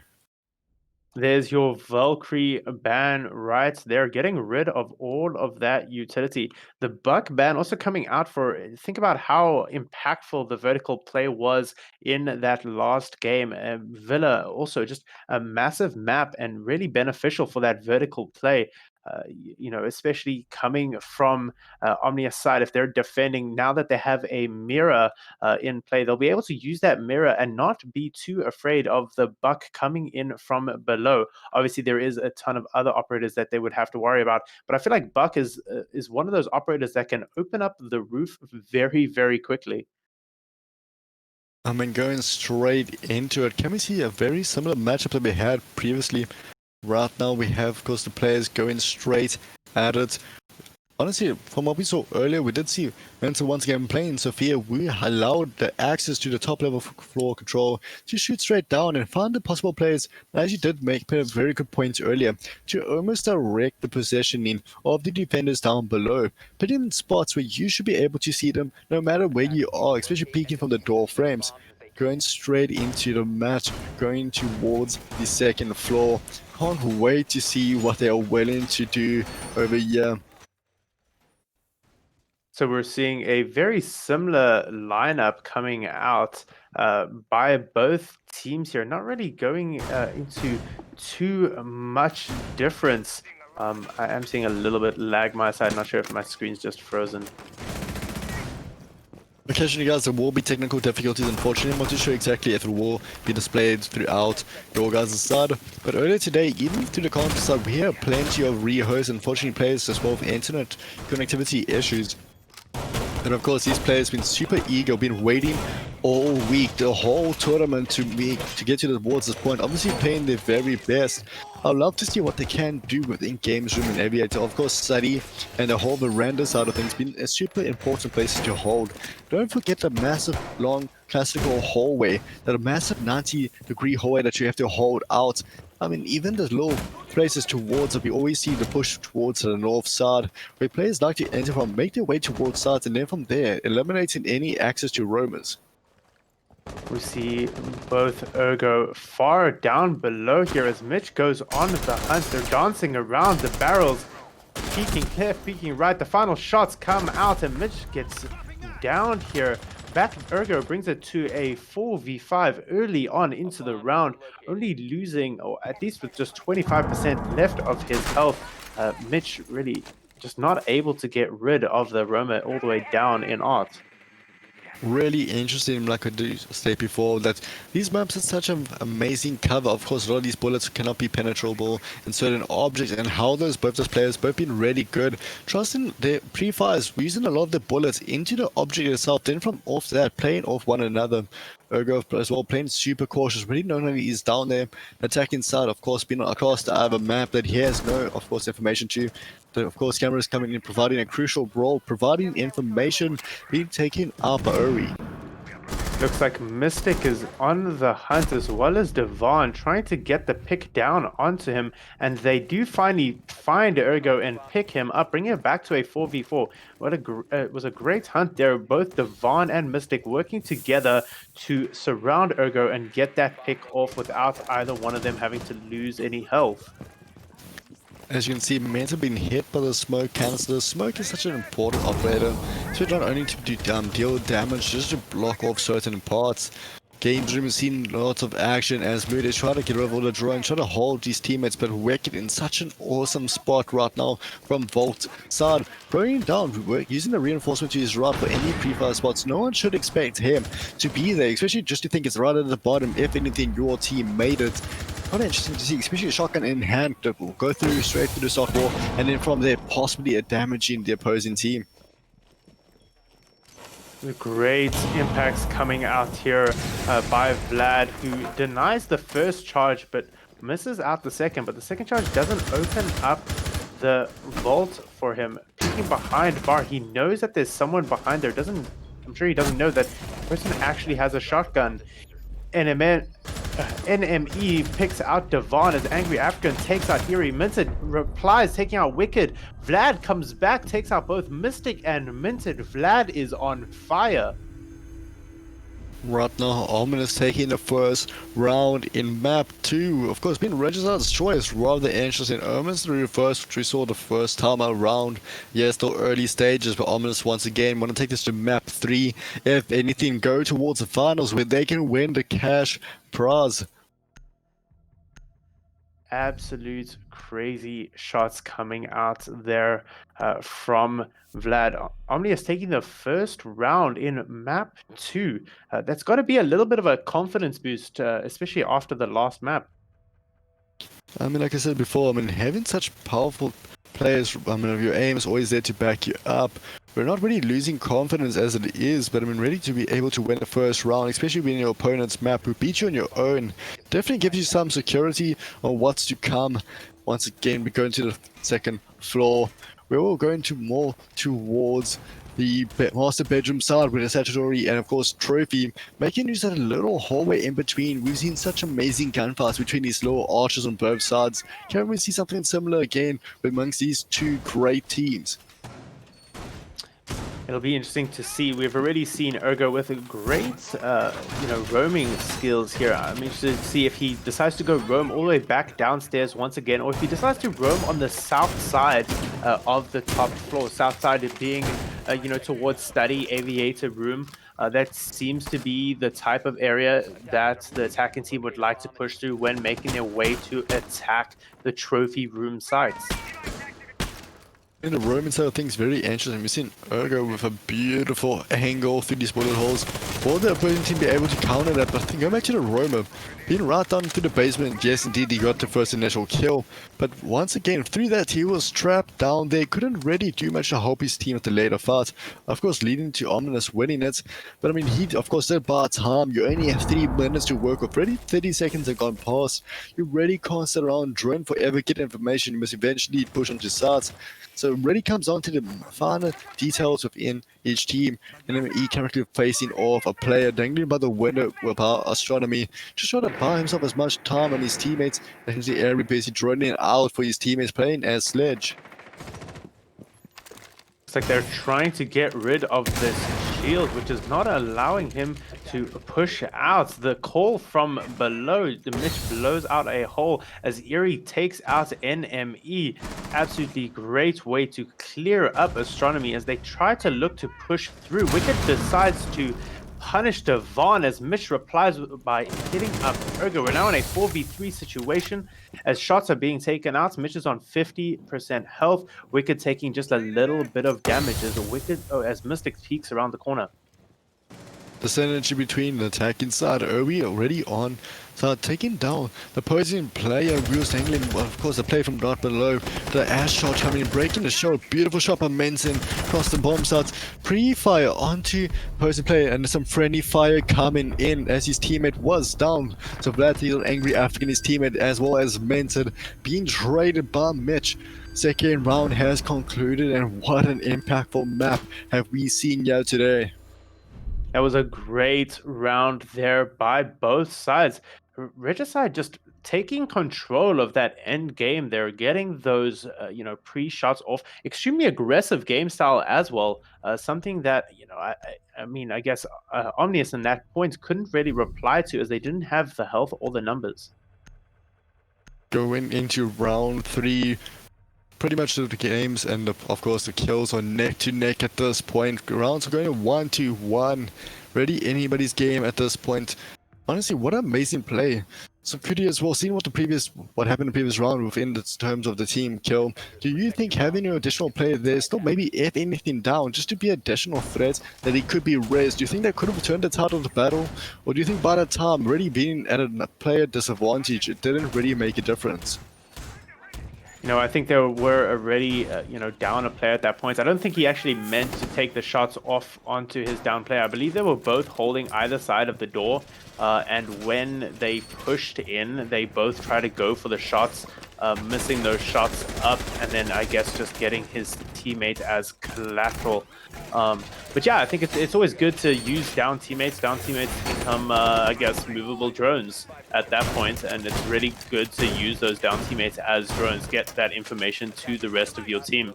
Speaker 3: There's your Valkyrie ban right there, getting rid of all of that utility. The Buck ban also coming out for, think about how impactful the vertical play was in that last game. Villa also just a massive map and really beneficial for that vertical play. Especially coming from Omnius side, if they're defending now that they have a mirror in play, they'll be able to use that mirror and not be too afraid of the Buck coming in from below. Obviously, there is a ton of other operators that they would have to worry about, but I feel like Buck is one of those operators that can open up the roof very, very quickly.
Speaker 2: I mean, going straight into it, can we see a very similar matchup that we had previously? Right now, we have, of course, the players going straight at it. Honestly, from what we saw earlier, we did see Mental once again playing Sophia. We allowed the access to the top level floor control to shoot straight down and find the possible players, as you did make a very good points earlier, to almost direct the positioning of the defenders down below, putting them in spots where you should be able to see them no matter where you are, especially peeking from the door frames. Going straight into the match, going towards the second floor. Can't wait to see what they are willing to do over here.
Speaker 3: So we're seeing a very similar lineup coming out by both teams here. Not really going into too much difference. I am seeing a little bit lag my side. Not sure if my screen's just frozen.
Speaker 2: Occasionally, guys, there will be technical difficulties. Unfortunately, I'm not too sure exactly if it will be displayed throughout your guys' side. But earlier today, even through the counter side, we have plenty of rehosts. Unfortunately, players as well with internet connectivity issues. And of course, these players have been super eager, been waiting all week, the whole tournament to get towards this point. Obviously playing their very best. I'd love to see what they can do within Games Room and Aviator. Of course, Sadi and the whole veranda side of things been a super important place to hold. Don't forget the massive, long, classical hallway, that massive 90-degree hallway that you have to hold out. I mean, even the little places towards it, we always see the push towards the north side, where players like to enter from, make their way towards sides, and then from there, eliminating any access to roamers.
Speaker 3: We see both Ergo far down below here as Mitch goes on the hunt. They're dancing around the barrels, peeking left, peeking right. The final shots come out and Mitch gets down here. Back Ergo brings it to a 4v5 early on into the round, only losing, or at least with just 25% left of his health. Mitch really just not able to get rid of the roamer all the way down in art.
Speaker 2: Really interesting, like I did say before, that these maps are such an amazing cover. Of course, a lot of these bullets cannot be penetrable in certain objects, and how both those players both been really good, trusting their pre-fires, using a lot of the bullets into the object itself, then from off that, playing off one another. Ergo as well, playing super cautious, really knowing he's down there, attacking side, of course, being across the other map that he has no, of course, information to. Of course, cameras coming in, providing a crucial role, providing information, being taken out by Uri.
Speaker 3: Looks like Mystic is on the hunt as well as Devon, trying to get the pick down onto him, and they do finally find Ergo and pick him up, bringing it back to a 4v4. It was a great hunt there. Both Devon and Mystic working together to surround Ergo and get that pick off without either one of them having to lose any health.
Speaker 2: As you can see, Manta being hit by the smoke canister. The smoke is such an important operator, so not only to deal damage, just to block off certain parts. game stream. We've seen lots of action as Moody try to get rid of all the drone, try to hold these teammates, but Wicked in such an awesome spot right now from Volt's side. Going down, using the reinforcement to his right for any pre-fire spots. No one should expect him to be there, especially just to think it's right at the bottom. If anything, your team made it. Quite interesting to see, especially a shotgun in hand that will go through straight through the soft wall, and then from there possibly damaging the opposing team.
Speaker 3: Great impacts coming out here by Vlad, who denies the first charge but misses out the second. But the second charge doesn't open up the vault for him. Peeking behind bar, he knows that there's someone behind there. I'm sure he doesn't know that the person actually has a shotgun. NME picks out Devon as Angry African takes out Eerie. Minted replies, taking out Wicked. Vlad comes back, takes out both Mystic and Minted. Vlad is on fire.
Speaker 2: Right now, Omnius taking the first round in map 2. Of course, being Regicide's choice rather than interesting. Omens the reverse, which we saw the first time around. Yeah, still early stages, but Omnius once again want to take this to map 3. If anything, go towards the finals where they can win the cash prize.
Speaker 3: Absolute crazy shots coming out there from Vlad. Omnius taking the first round in map 2. That's got to be a little bit of a confidence boost, especially after the last map.
Speaker 2: I mean, like I said before, I mean, having such powerful players, I mean, your aim is always there to back you up. We're not really losing confidence as it is, but I mean, ready to be able to win the first round, especially when your opponent's map who beat you on your own, definitely gives you some security on what's to come. Once again, we go into the second floor. We're all going to more towards the master bedroom side with a statutory and of course trophy, making use of a little hallway in between. We've seen such amazing gunfights between these little archers on both sides. Can we see something similar again amongst these two great teams?
Speaker 3: It'll be interesting to see. We've already seen Ergo with a great, roaming skills here. I'm interested to see if he decides to go roam all the way back downstairs once again, or if he decides to roam on the south side of the top floor. South side being, towards study aviator room. That seems to be the type of area that the attacking team would like to push through when making their way to attack the trophy room sites.
Speaker 2: In the Roman side of things, very interesting. We've seen Ergo with a beautiful angle through these bullet holes. Will the opposing team be able to counter that? But I think go back to the Roma. Being right down through the basement, yes indeed he got the first initial kill. But once again, through that he was trapped down there. Couldn't really do much to help his team at the later fight. Of course leading to Omnius winning it. But I mean, he of course did buy time. You only have 3 minutes to work with. Already 30 seconds have gone past. You really can't sit around drone forever, get information. You must eventually push onto sides. So it really comes down to the finer details within each team. And then he currently facing off a player dangling by the window with our astronomy, just trying to buy himself as much time on his teammates as the area busy droning out for his teammates playing as Sledge.
Speaker 3: It's like they're trying to get rid of this shield, which is not allowing him to push out. The call from below, the Mitch blows out a hole as Eerie takes out NME. Absolutely great way to clear up astronomy as they try to look to push through. Wicked decides to punish Devon as Mitch replies by hitting up Ergo. We're now in a 4v3 situation as shots are being taken out. Mitch is on 50% health. Wicked taking just a little bit of damage as Mystic peeks around the corner.
Speaker 2: The synergy between the attacking side, Obi already on, start taking down the opposing player. We was angling, of course, the play from right below. The ass shot coming in, breaking the shot. Beautiful shot by Menson across the bomb sites. Pre-fire onto opposing player, and some friendly fire coming in as his teammate was down. So Vlad, the angry African, his teammate, as well as Menson, being traded by Mitch. Second round has concluded, and what an impactful map have we seen here today.
Speaker 3: That was a great round there by both sides. Regicide just taking control of that end game. They're getting those, pre-shots off. Extremely aggressive game style as well. Something that, I guess Omnius in that point couldn't really reply to as they didn't have the health or the numbers.
Speaker 2: Going into round 3. Pretty much the games and of course the kills are neck to neck at this point. Rounds are going 1-1. Really anybody's game at this point. Honestly, what an amazing play. So pretty as well, seeing what happened in the previous round within the terms of the team kill, do you think having an additional player there still maybe if anything down, just to be additional threats that he could be raised, do you think that could have turned the tide of the battle? Or do you think by that time, already being at a player disadvantage, it didn't really make a difference?
Speaker 3: I think they were already, down a player at that point. I don't think he actually meant to take the shots off onto his down player. I believe they were both holding either side of the door. And when they pushed in, they both tried to go for the shots, missing those shots up, and then I guess just getting his teammate as collateral. But yeah, I think it's always good to use down teammates. Down teammates become, I guess, movable drones at that point, and it's really good to use those down teammates as drones, get that information to the rest of your team.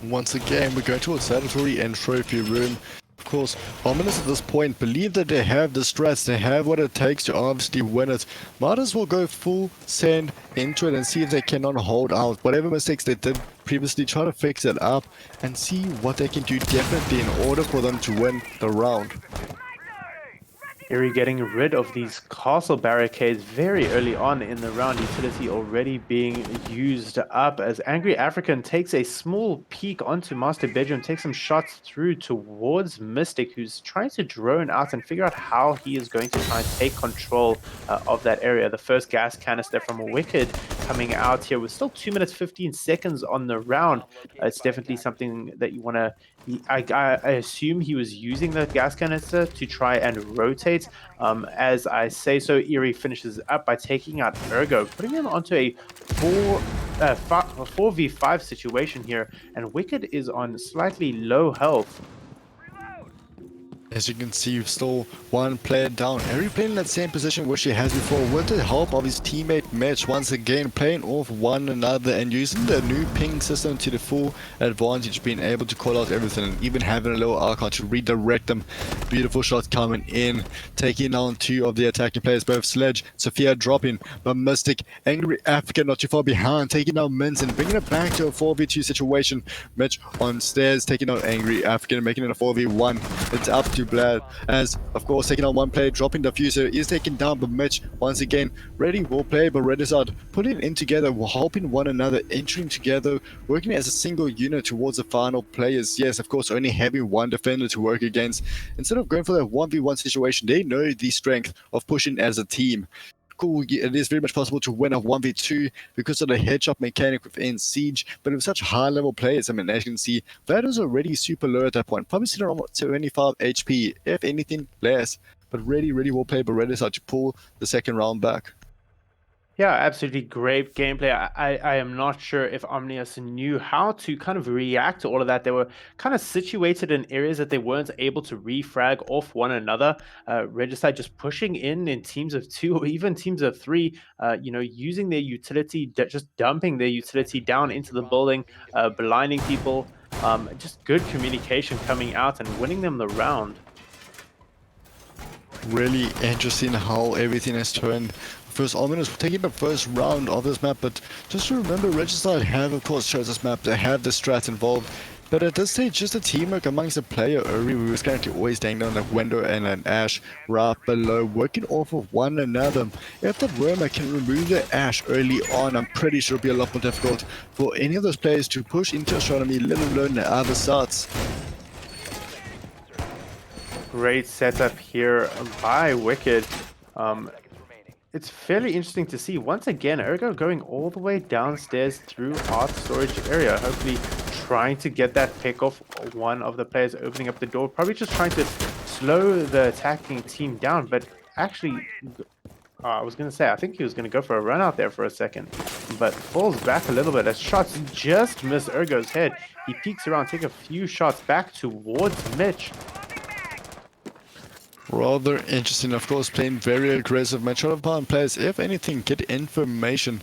Speaker 2: Once again, we go to a territory and trophy room. Of course, Omnius at this point believe that they have the strats, they have what it takes to obviously win it. Might as well go full send into it and see if they cannot hold out. Whatever mistakes they did previously, try to fix it up and see what they can do definitely in order for them to win the round.
Speaker 3: Eerie getting rid of these castle barricades very early on in the round. Utility already being used up as Angry African takes a small peek onto Master Bedroom, takes some shots through towards Mystic, who's trying to drone out and figure out how he is going to try and take control of that area. The first gas canister from Wicked coming out here with still 2 minutes 15 seconds on the round. It's definitely something that you want to... I assume he was using the gas canister to try and rotate. As I say so, Eerie finishes up by taking out Ergo, putting him onto a 4v5 situation here, and Wicked is on slightly low health.
Speaker 2: As you can see, still one player down. Every player in that same position which he has before, with the help of his teammate Mitch, once again playing off one another and using the new ping system to the full advantage, being able to call out everything and even having a little icon to redirect them. Beautiful shots coming in, taking down two of the attacking players, both Sledge, Sophia dropping, but Mystic, Angry African not too far behind, taking out Mince and bringing it back to a 4v2 situation. Mitch on stairs, taking out Angry African, making it a 4v1. It's up to Blad, as of course taking on one player, dropping the fuser, is taken down, but Mitch once again ready, will play, but Regicide putting in together, helping one another, entering together, working as a single unit towards the final players. Yes, of course, only having one defender to work against. Instead of going for that 1v1 situation, they know the strength of pushing as a team. Cool, it is very much possible to win a 1v2 because of the headshot mechanic within Siege, but with such high level players, I mean, as you can see, that is already super low at that point, probably sitting around 25 HP, if anything less, but really well played by Regicide to pull the second round back.
Speaker 3: Yeah, absolutely great gameplay. I am not sure if Omnius knew how to kind of react to all of that. They were kind of situated in areas that they weren't able to refrag off one another. Regicide just pushing in teams of 2 or even teams of 3, using their utility, just dumping their utility down into the building, blinding people. Just good communication coming out and winning them the round.
Speaker 2: Really interesting how everything has turned. First, Omnius taking the first round of this map, but just to remember, Regicide have, of course, chose this map. They have the strats involved, but at this stage, just a teamwork amongst the player. Uri was currently always staying on the window and an Ash right below, working off of one another. If the Wormer can remove the Ash early on, I'm pretty sure it'll be a lot more difficult for any of those players to push into Astronomy, let alone the other sides.
Speaker 3: Great setup here by Wicked. It's fairly interesting to see, once again, Ergo going all the way downstairs through Art Storage area, hopefully trying to get that pick off one of the players opening up the door, probably just trying to slow the attacking team down, but actually, I was going to say, I think he was going to go for a run out there for a second, but falls back a little bit as shots just miss Ergo's head. He peeks around, take a few shots back towards Mitch.
Speaker 2: Rather interesting, of course, playing very aggressive. My try to find players, if anything, get information,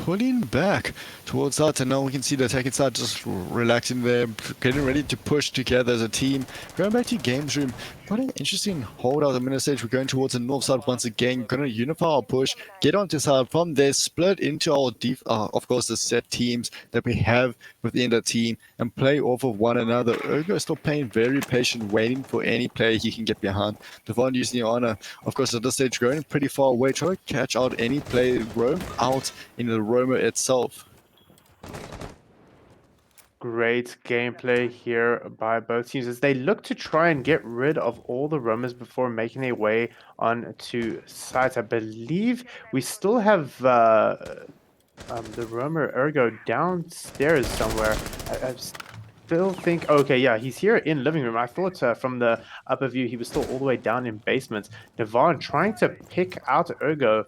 Speaker 2: pulling back towards that, and now we can see the attacking side just relaxing there, getting ready to push together as a team. Going back to games room, quite an interesting holdout at minute stage. We're going towards the north side once again, going to unify our push, get onto side from there, split into our of course the set teams that we have within the team, and play off of one another. Ergo is still playing very patient, waiting for any player he can get behind. Devon using the honor, of course, at this stage going pretty far away, trying to catch out any play, roam out in the roamer itself.
Speaker 3: Great gameplay here by both teams as they look to try and get rid of all the roamers before making their way onto sites. I believe we still have the roamer Ergo downstairs somewhere. I still think, okay, yeah, he's here in living room. I thought from the upper view he was still all the way down in basement. Devon trying to pick out Ergo.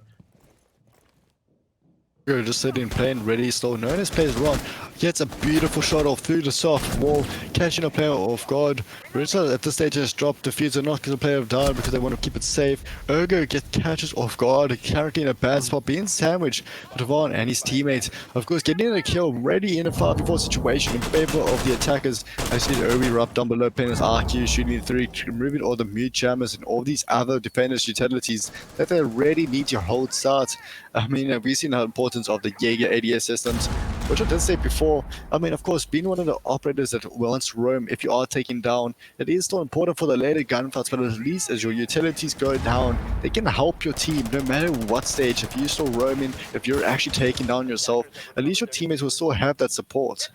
Speaker 2: Just sitting, playing ready, still known as plays run. Gets a beautiful shot off through the soft wall, catching a player off guard. Regicide at this stage has dropped Diffuser, not because the player have died because they want to keep it safe. Ergo catches off guard, currently in a bad spot, being sandwiched. Devon and his teammates, of course, getting a kill, ready in a 5v4 situation in favor of the attackers. I see the Obi Rup down below, playing his RQ, shooting through, removing all the mute jammers and all these other defenders' utilities that they already need to hold start. I mean, we've seen how important of the Jaeger ADS systems, which I did say before. I mean, of course, being one of the operators that wants roam, if you are taken down, it is still important for the later gunfights, but at least as your utilities go down, they can help your team no matter what stage. If you're still roaming, if you're actually taking down yourself, at least your teammates will still have that support.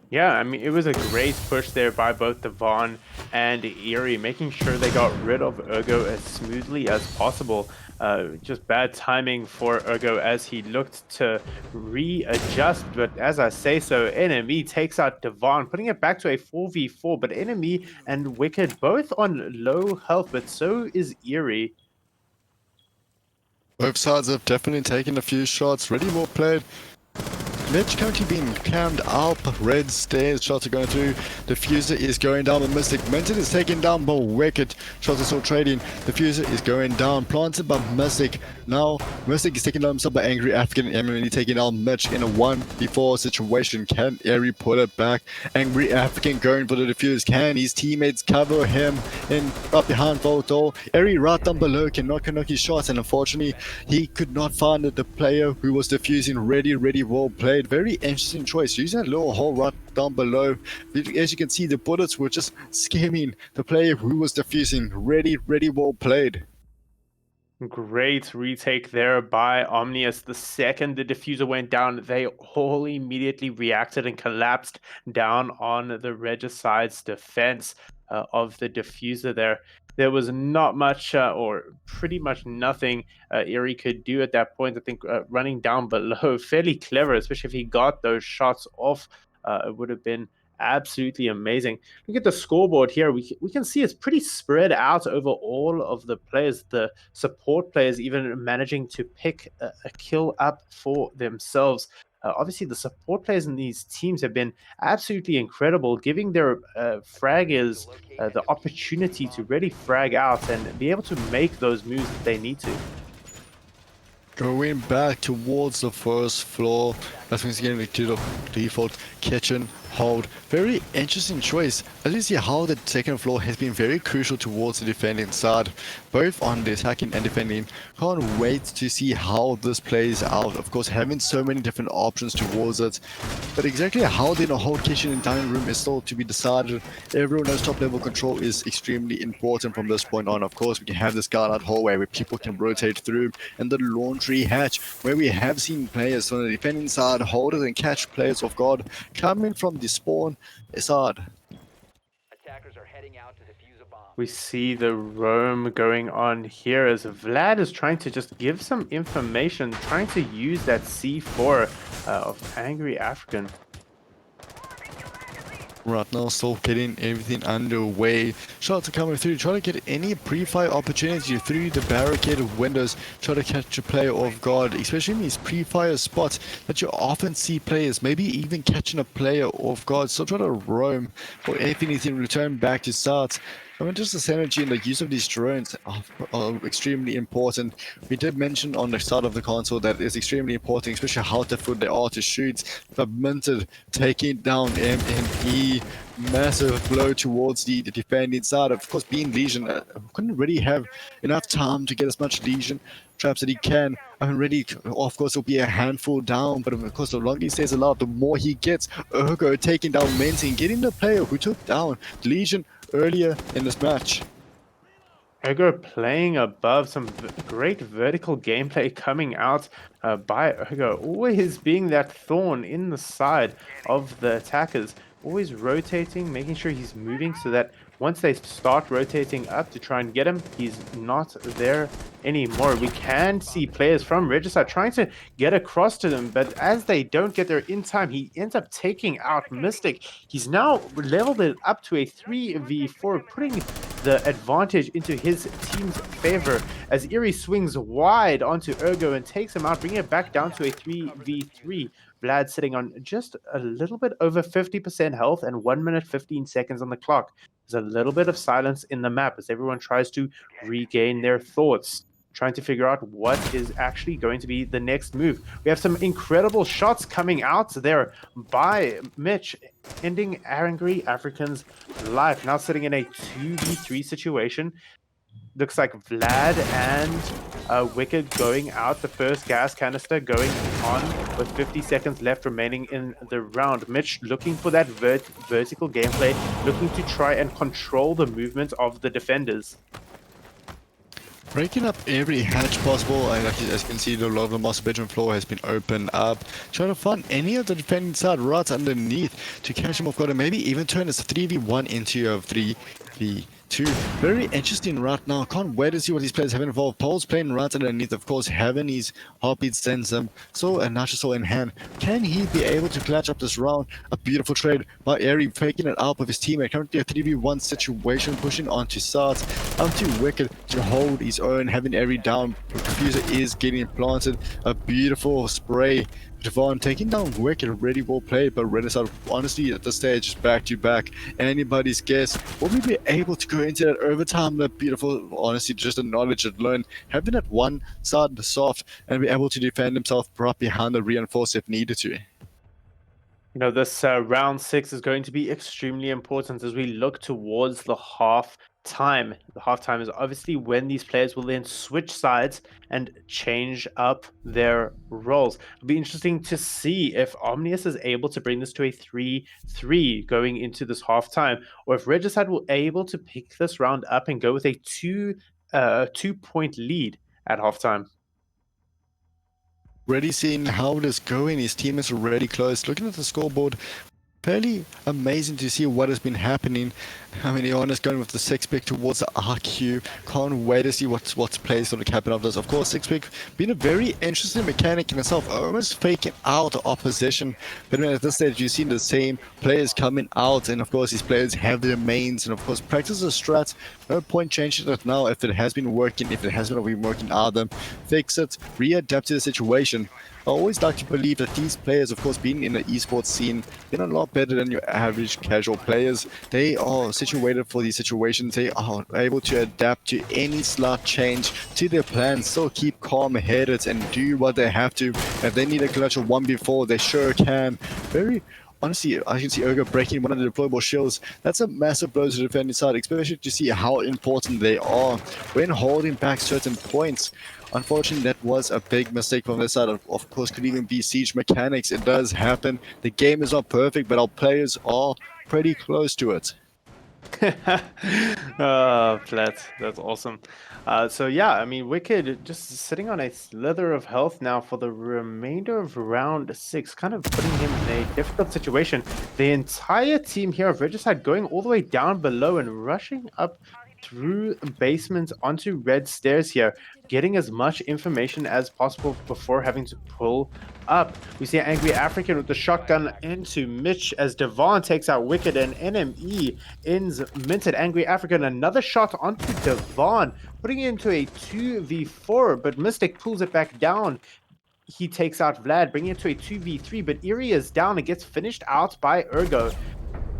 Speaker 3: Yeah, I mean, it was a great push there by both Devon and Eerie, making sure they got rid of Ergo as smoothly as possible. Just bad timing for Ergo as he looked to readjust, but as I say so, Enemy takes out Devon, putting it back to a 4v4, but Enemy and Wicked both on low health, but so is Eerie.
Speaker 2: Both sides have definitely taken a few shots, really well played. Ledge currently being clammed up, red stairs, shots are going through, Diffuser is going down, but Mystic Minted is taken down by Wicked, shots are still trading, Diffuser is going down, planted by Mystic, now Mystic is taken down himself by Angry African, Emily taking down Mitch in a 1v4 situation. Can Eri pull it back? Angry African going for the Diffuse, can his teammates cover him in up behind Volto? Eri right down below cannot connect his shots, and unfortunately he could not find the player who was defusing. Ready well played. Very interesting choice, using that little hole right down below. As you can see, the bullets were just skimming the player who was defusing. Ready well played.
Speaker 3: Great retake there by Omnius. The second the diffuser went down, they all immediately reacted and collapsed down on the Regicide's defense of the diffuser there. There was not much or pretty much nothing Eerie could do at that point. I think running down below, fairly clever, especially if he got those shots off. It would have been absolutely amazing. Look at the scoreboard here. We can see it's pretty spread out over all of the players. The support players even managing to pick a kill up for themselves. Obviously, the support players in these teams have been absolutely incredible, giving their fraggers the opportunity to really frag out and be able to make those moves that they need to.
Speaker 2: Going back towards the first floor, that's when it's getting to the default kitchen hold. Very interesting choice. As you see how the second floor has been very crucial towards the defending side, both on the attacking and defending. Can't wait to see how this plays out. Of course, having so many different options towards it, but exactly how they hold kitchen and dining room is still to be decided. Everyone knows top level control is extremely important from this point on. Of course, we can have this skylight hallway where people can rotate through, and the laundry hatch where we have seen players on the defending side hold it and catch players off guard coming from the spawn side.
Speaker 4: Attackers are heading out to defuse a bomb.
Speaker 3: We see the roam going on here as Vlad is trying to just give some information, trying to use that C4 of Angry African.
Speaker 2: Right now, still getting everything underway. Shots are coming through, trying to get any pre-fire opportunity through the barricaded windows, try to catch a player off guard, especially in these pre-fire spots that you often see players, maybe even catching a player off guard, still trying to roam for anything to return back to start. I mean, just the synergy and the use of these drones are extremely important. We did mention on the start of the console that it's extremely important, especially how difficult they are to shoot. But Minted taking down MME, massive blow towards the defending side. Of course, being Legion, couldn't really have enough time to get as much Legion traps that he can. I mean, really, of course, it'll be a handful down, but of course, the longer he stays alive, the more he gets. Ergo taking down Menti and getting the player who took down Legion earlier in this match.
Speaker 3: Ergo playing above, some great vertical gameplay coming out by Ergo, always being that thorn in the side of the attackers, always rotating, making sure he's moving so that once they start rotating up to try and get him, he's not there anymore. We can see players from Regicide trying to get across to them, but as they don't get there in time, he ends up taking out Mystic. He's now leveled it up to a 3v4, putting the advantage into his team's favor as Eerie swings wide onto Ergo and takes him out, bringing it back down to a 3v3. Vlad sitting on just a little bit over 50% health and 1 minute 15 seconds on the clock. There's a little bit of silence in the map as everyone tries to regain their thoughts, trying to figure out what is actually going to be the next move. We have some incredible shots coming out there by Mitch, ending Angry African's life. Now sitting in a 2v3 situation. Looks like Vlad and Wicked going out. The first gas canister going on with 50 seconds left remaining in the round. Mitch looking for that vertical gameplay, looking to try and control the movement of the defenders.
Speaker 2: Breaking up every hatch possible, and as you can see, the lot of the master bedroom floor has been opened up. Trying to find any of the defending side right underneath to catch him off guard and maybe even turn this 3v1 into a 3v2. Very interesting right now. Can't wait to see what these players have involved. Paul's playing right underneath, of course, having his heartbeat sensor, so a natural soul in hand. Can he be able to clutch up this round? A beautiful trade by Airy, faking it out with his teammate. Currently a 3v1 situation, pushing onto Sarts, up to Wicked to hold his own, having Airy down. Diffuser is getting planted. A beautiful spray. Javon taking down Wicked, really well played, but Regicide honestly at this stage is back to back. Anybody's guess. Will we be able to go into that overtime? That beautiful, honestly, just the knowledge alone. Having that one side soft and be able to defend himself right behind the reinforce if needed to.
Speaker 3: You know, this round 6 is going to be extremely important as we look towards the half time. The halftime is obviously when these players will then switch sides and change up their roles. It'll be interesting to see if Omnius is able to bring this to a 3-3 going into this halftime, or if Regicide will able to pick this round up and go with a 2-point lead at halftime.
Speaker 2: Already seeing how it is going, his team is already close. Looking at the scoreboard, fairly amazing to see what has been happening. I mean, Iona's going with the 6-pick towards the RQ. Can't wait to see what's placed on the captain of this. Of course, 6-pick being a very interesting mechanic in itself, almost faking out the opposition. But at this stage, you've seen the same players coming out, and of course, these players have their mains, and of course, practice the strats. No point changing it now if it has been working, if it hasn't been working out, then fix it, readapt to the situation. I always like to believe that these players, of course, being in the esports scene, they're a lot better than your average casual players. They are situated for these situations. They are able to adapt to any slight change to their plans, still keep calm-headed and do what they have to. If they need a clutch of 1v4, they sure can. Very honestly, I can see Ergo breaking one of the deployable shields. That's a massive blow to the defending side, especially to see how important they are when holding back certain points. Unfortunately, that was a big mistake from this side. Of course, could even be siege mechanics. It does happen. The game is not perfect, but our players are pretty close to it.
Speaker 3: That's awesome. So yeah, I mean, Wicked just sitting on a slither of health now for the remainder of round 6, kind of putting him in a difficult situation. The entire team here of Regicide going all the way down below and rushing up through basement onto red stairs here, getting as much information as possible before having to pull up. We see Angry African with the shotgun into Mitch as Devon takes out Wicked, and NME ends minted. Angry African, another shot onto Devon, putting it into a 2v4, but Mystic pulls it back down. He takes out Vlad, bringing it to a 2v3, but Eerie is down and gets finished out by Ergo.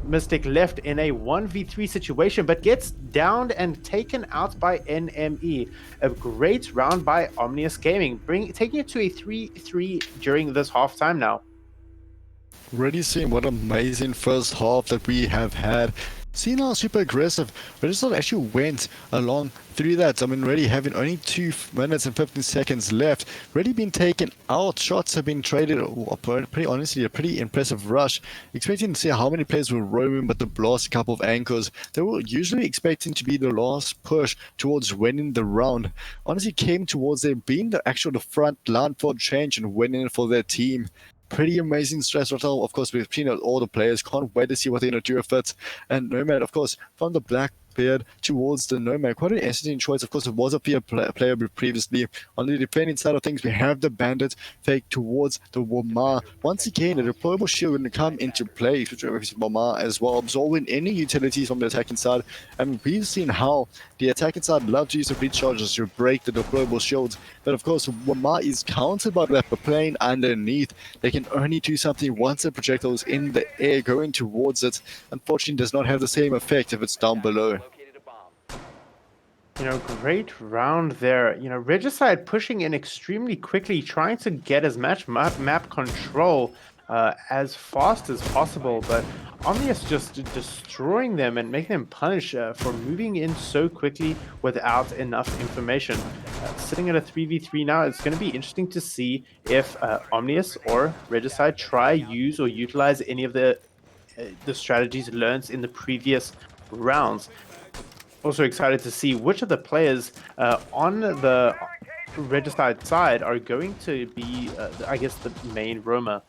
Speaker 3: Mystic left in a 1v3 situation, but gets downed and taken out by NME. A great round by Omnius Gaming, taking it to a 3-3 during this halftime now.
Speaker 2: Already seeing what an amazing first half that we have had. Seen how super aggressive, but it's not actually went along through that. I mean, already having only 2 minutes and 15 seconds left, already been taken out. Shots have been traded. Pretty honestly, a pretty impressive rush. Expecting to see how many players will roam in, but the last couple of anchors, they were usually expecting to be the last push towards winning the round. Honestly, came towards them being the front line for change and winning for their team. Pretty amazing stress rattle. Of course, we've seen all the players. Can't wait to see what they're going to do with it. And Nomad, of course, from the Blackbeard towards the Nomad. Quite an interesting choice. Of course, it was a player previously. On the defending side of things, we have the Bandit fake towards the Wamar. Once again, the deployable shield going to come into play, which is Wamar as well, absorbing any utilities from the attacking side. And we've seen how the attacking side love to use the breach charges to break the deployable shields. But of course, Wamar is countered by that, but playing underneath. They can only do something once the projectile is in the air going towards it. Unfortunately, does not have the same effect if it's down below.
Speaker 3: Great round there. Regicide pushing in extremely quickly, trying to get as much map control as fast as possible, but Omnius just destroying them and making them punish for moving in so quickly without enough information. Sitting at a 3v3 now, it's going to be interesting to see if Omnius or Regicide try, use, or utilize any of the strategies learned in the previous rounds. Also excited to see which of the players on the Regicide side are going to be, I guess, the main roamer.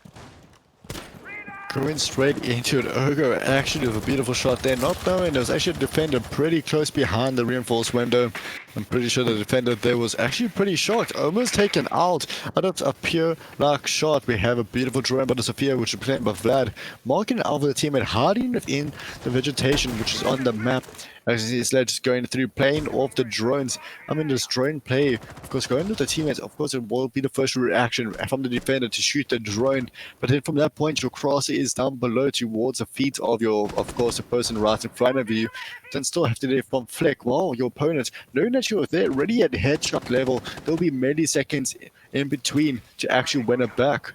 Speaker 2: Going straight into it, Ergo actually with a beautiful shot there, not knowing there was actually a defender pretty close behind the reinforced window. I'm pretty sure the defender there was actually pretty shocked, almost taken out of a pure luck shot. We have a beautiful drone by the Sophia, which is played by Vlad, marking out with the teammate, hiding within the vegetation, which is on the map. As you see, Sledge just going through, playing off the drones. I mean, this drone play, of course, going with the teammates, of course, it will be the first reaction from the defender to shoot the drone. But then from that point, your crosser is down below towards the feet of of course, the person right in front of you. Then still have to do from flick. Well, your opponent, knowing that you're there already at headshot level, there'll be milliseconds in between to actually win it back.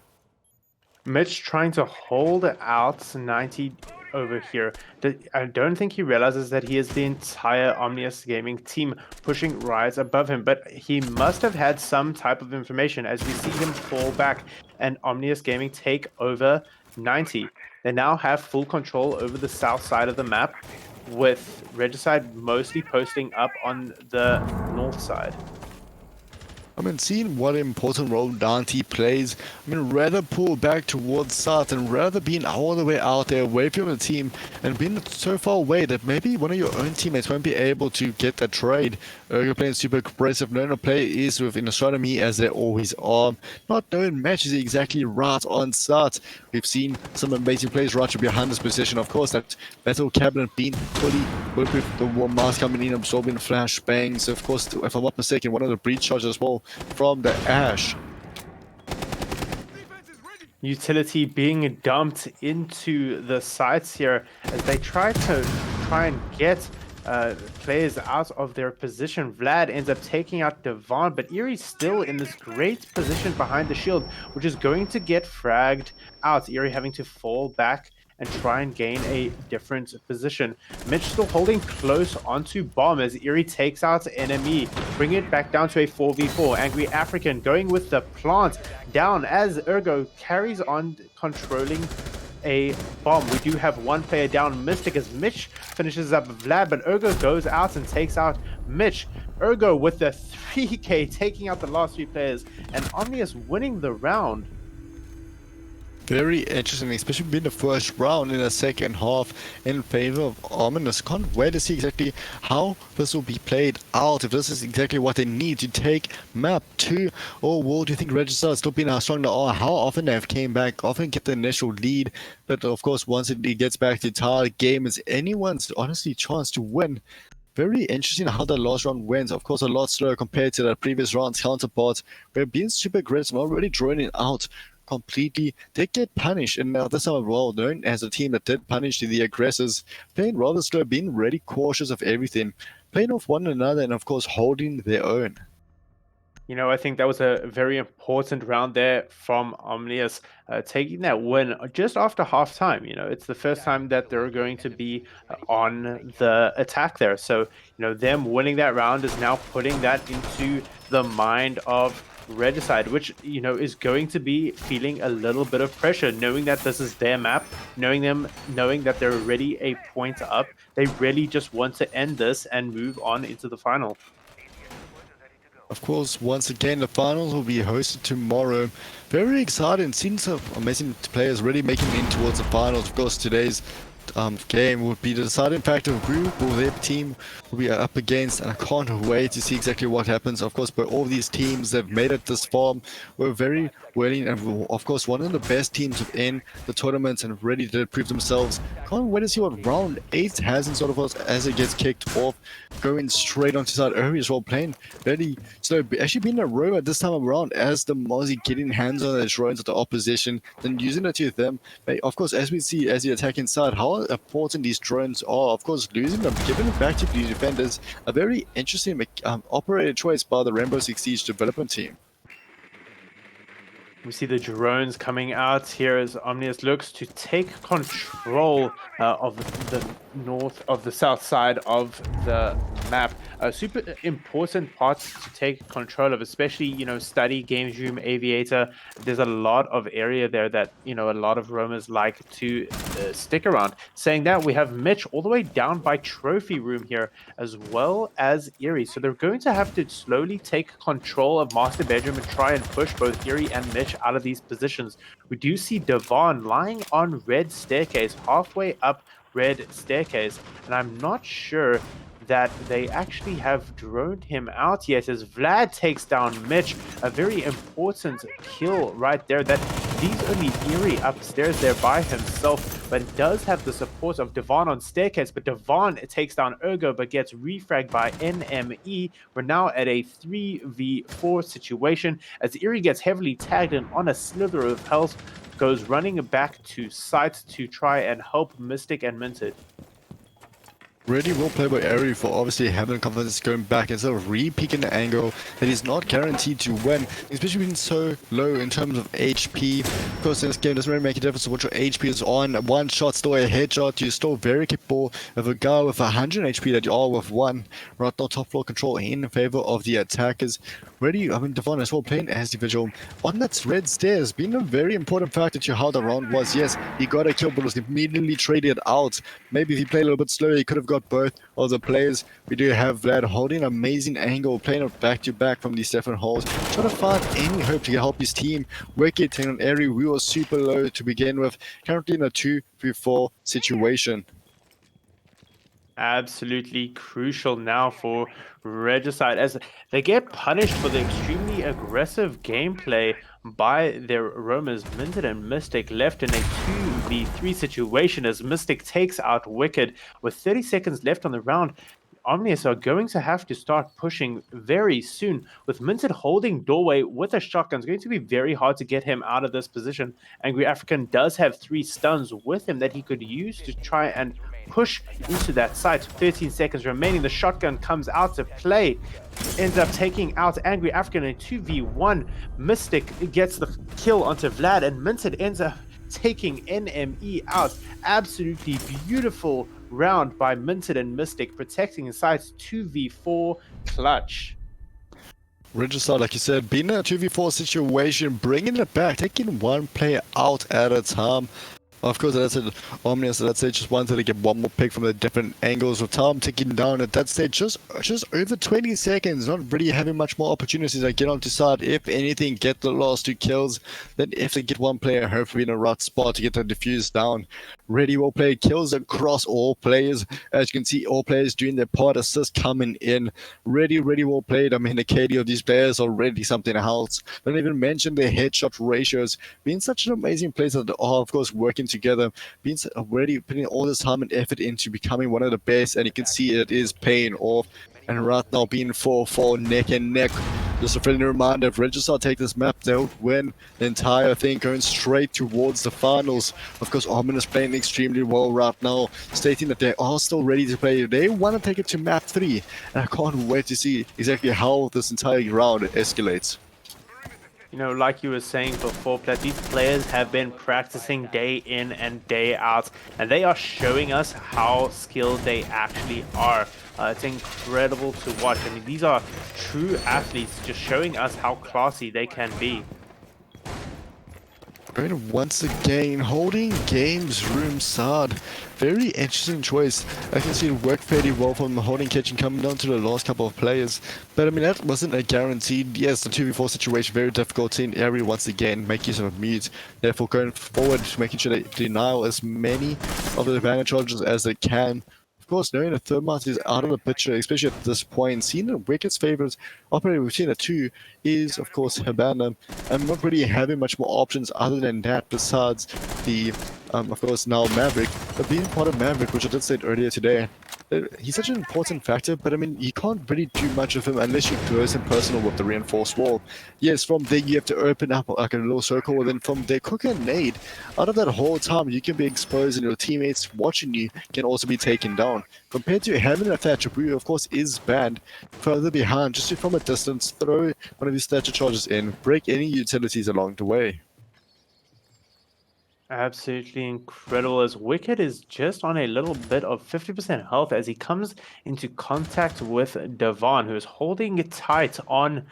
Speaker 3: Mitch trying to hold out 90 over here. I don't think he realizes that he is the entire Omnius Gaming team pushing rise above him, but he must have had some type of information as we see him fall back and Omnius Gaming take over 90. They now have full control over the south side of the map, with Regicide mostly posting up on the north side.
Speaker 2: I mean, seeing what important role Dante plays, I mean, rather pull back towards south and rather being all the way out there away from the team and being so far away that maybe one of your own teammates won't be able to get that trade. Ergo playing super aggressive, knowing the play is within astronomy as they always are. Not knowing matches exactly right on start. We've seen some amazing plays right behind this position. Of course, that battle cabinet being fully with the one mask coming in, absorbing flash bangs. Of course, if I'm not mistaken, one of the breach charges as well from the Ash.
Speaker 3: Utility being dumped into the sites here as they try and get players out of their position. Vlad ends up taking out Devon, but Eerie's still in this great position behind the shield, which is going to get fragged out. Eerie having to fall back and try and gain a different position. Mitch still holding close onto bomb as Eerie takes out enemy, bring it back down to a 4v4. Angry African going with the plant down as Ergo carries on controlling a bomb. We do have one player down, Mystic, as Mitch finishes up Vlad, but Ergo goes out and takes out Mitch. Ergo with the 3k taking out the last 3 players and Omnius winning the round.
Speaker 2: Very interesting, especially being the first round in the second half in favor of Omnius. Can't wait to see exactly how this will be played out, if this is exactly what they need to take map 2, or will do you think Regicide still being how strong they are, how often they have came back, often get the initial lead, but of course once it gets back to tie the game, is anyone's honestly chance to win. Very interesting how the last round went. Of course, a lot slower compared to the previous round's counterparts. We're being super aggressive, already drawing it out completely. They get punished, and now this time well known as a team that did punish the aggressors, playing rather slow, being really cautious of everything, playing off one another, and of course holding their own.
Speaker 3: You know, I think that was a very important round there from Omnius, taking that win just after halftime. You know, it's the first time that they're going to be on the attack there. So, you know, them winning that round is now putting that into the mind of Regicide, which, you know, is going to be feeling a little bit of pressure, knowing that this is their map, knowing that they're already a point up. They really just want to end this and move on into the final.
Speaker 2: Of course, once again, the finals will be hosted tomorrow. Very exciting. Seeing some amazing players really making it in towards the finals. Of course, today's game would be the deciding factor of who will their team will be up against, and I can't wait to see exactly what happens. Of course, but all these teams that have made it this far were very willing, and of course one of the best teams within the tournament, and ready to prove themselves. Can't wait to see what round 8 has in sort of us as it gets kicked off, going straight onto side early as well, playing very slow, actually being a robot this time around, as the Mozzie getting hands on the drones of the opposition, then using it to them. But of course, as we see as the attack inside, how important these drones are. Of course, losing them, giving them back to the defenders, a very interesting operated choice by the Rainbow Six Siege development team.
Speaker 3: We see the drones coming out here as Omnius looks to take control of the south side of the map. A super important part to take control of, especially, you know, study, games room, aviator. There's a lot of area there that, you know, a lot of roamers like to stick around. Saying that, we have Mitch all the way down by trophy room here, as well as Eerie. So they're going to have to slowly take control of master bedroom and try and push both Eerie and Mitch out of these positions. We do see Devon lying on red staircase, halfway up red staircase, and I'm not sure that they actually have droned him out yet, as Vlad takes down Mitch. A very important kill right there, that leaves only Eerie upstairs there by himself, but does have the support of Devon on staircase. But Devon takes down Ergo, but gets refragged by NME. We're now at a 3v4 situation, as Eerie gets heavily tagged and on a slither of health, goes running back to site to try and help Mystic and Minted.
Speaker 2: Really well played by Ari for obviously having confidence going back instead of re-peeking the angle that he's not guaranteed to win, especially being so low in terms of HP. Of course, in this game, doesn't really make a difference what your HP is on. One shot, still a headshot. You're still very capable of a guy with 100 HP that you are with one. Right now, top floor control in favor of the attackers. Really, I mean, Devon as well playing as the visual on that red stairs, being a very important factor to how the round was. Yes, he got a kill, but was immediately traded out. Maybe if he played a little bit slower, he could have got both of the players. We do have Vlad holding an amazing angle, playing it back to back from the Stefan holes, trying to find any hope to help his team. Wicked taking on Airy. We were super low to begin with, currently in a 2v4 situation.
Speaker 3: Absolutely crucial now for Regicide, as they get punished for the extremely aggressive gameplay by their roamers. Minted and Mystic left in a 2v3 situation, as Mystic takes out Wicked with 30 seconds left on the round. Omnius are going to have to start pushing very soon, with Minted holding doorway with a shotgun. It's going to be very hard to get him out of this position. Angry African does have 3 stuns with him that he could use to try and push into that site. 13 seconds remaining. The shotgun comes out to play, ends up taking out Angry African in 2v1. Mystic gets the kill onto Vlad, and Minted ends up taking NME out. Absolutely beautiful round by Minted and Mystic, protecting the sites. 2v4 clutch.
Speaker 2: Regicide, like you said, being in a 2v4 situation, bringing it back, taking one player out at a time. Of course, that's it. Omnius at that stage just wanted to get one more pick from the different angles of time ticking down at that stage. Just over 20 seconds, not really having much more opportunities to get onto side. If anything, get the last 2 kills. Then if they get one player, hopefully in a right spot to get the defuse down. Really well played. Kills across all players. As you can see, all players doing their part. Assist coming in. Really well played. I mean, the KD of these players already something else. Don't even mention their headshot ratios. Being such an amazing place that are, of course, working together, being already putting all this time and effort into becoming one of the best, and you can see it is paying off. And right now, being 4-4 neck and neck. Just a friendly reminder: if Regicide take this map, they'll win the entire thing, going straight towards the finals. Of course, Omnius playing extremely well right now, stating that they are still ready to play. They want to take it to map 3, and I can't wait to see exactly how this entire round escalates.
Speaker 3: You know, like you were saying before, that these players have been practicing day in and day out, and they are showing us how skilled they actually are. It's incredible to watch. I mean, these are true athletes, just showing us how classy they can be.
Speaker 2: Right, once again, holding games room side. Very interesting choice. I can see it work fairly well from the holding kitchen coming down to the last couple of players. But I mean, that wasn't a guaranteed. Yes, the 2v4 situation, very difficult. Seeing Airy once again make use of mute. Therefore, going forward, making sure they deny as many of the advantage charges as they can. Of course, knowing that Thermite is out of the picture, especially at this point, seeing the Wicked's favorite operator we've seen at 2 is, of course, Habana. And not really having much more options other than that, besides the, of course, now Maverick. But being part of Maverick, which I did say earlier today, he's such an important factor, but I mean, you can't really do much of him unless you close him personal with the reinforced wall. Yes, from there you have to open up like a little circle, and then from there cook a nade. Out of that whole time, you can be exposed, and your teammates watching you can also be taken down. Compared to having a Thatcher, who of course is banned further behind, just from a distance, throw one of these Thatcher charges in, break any utilities along the way.
Speaker 3: Absolutely incredible, as Wicked is just on a little bit of 50% health as he comes into contact with Devon, who is holding it tight on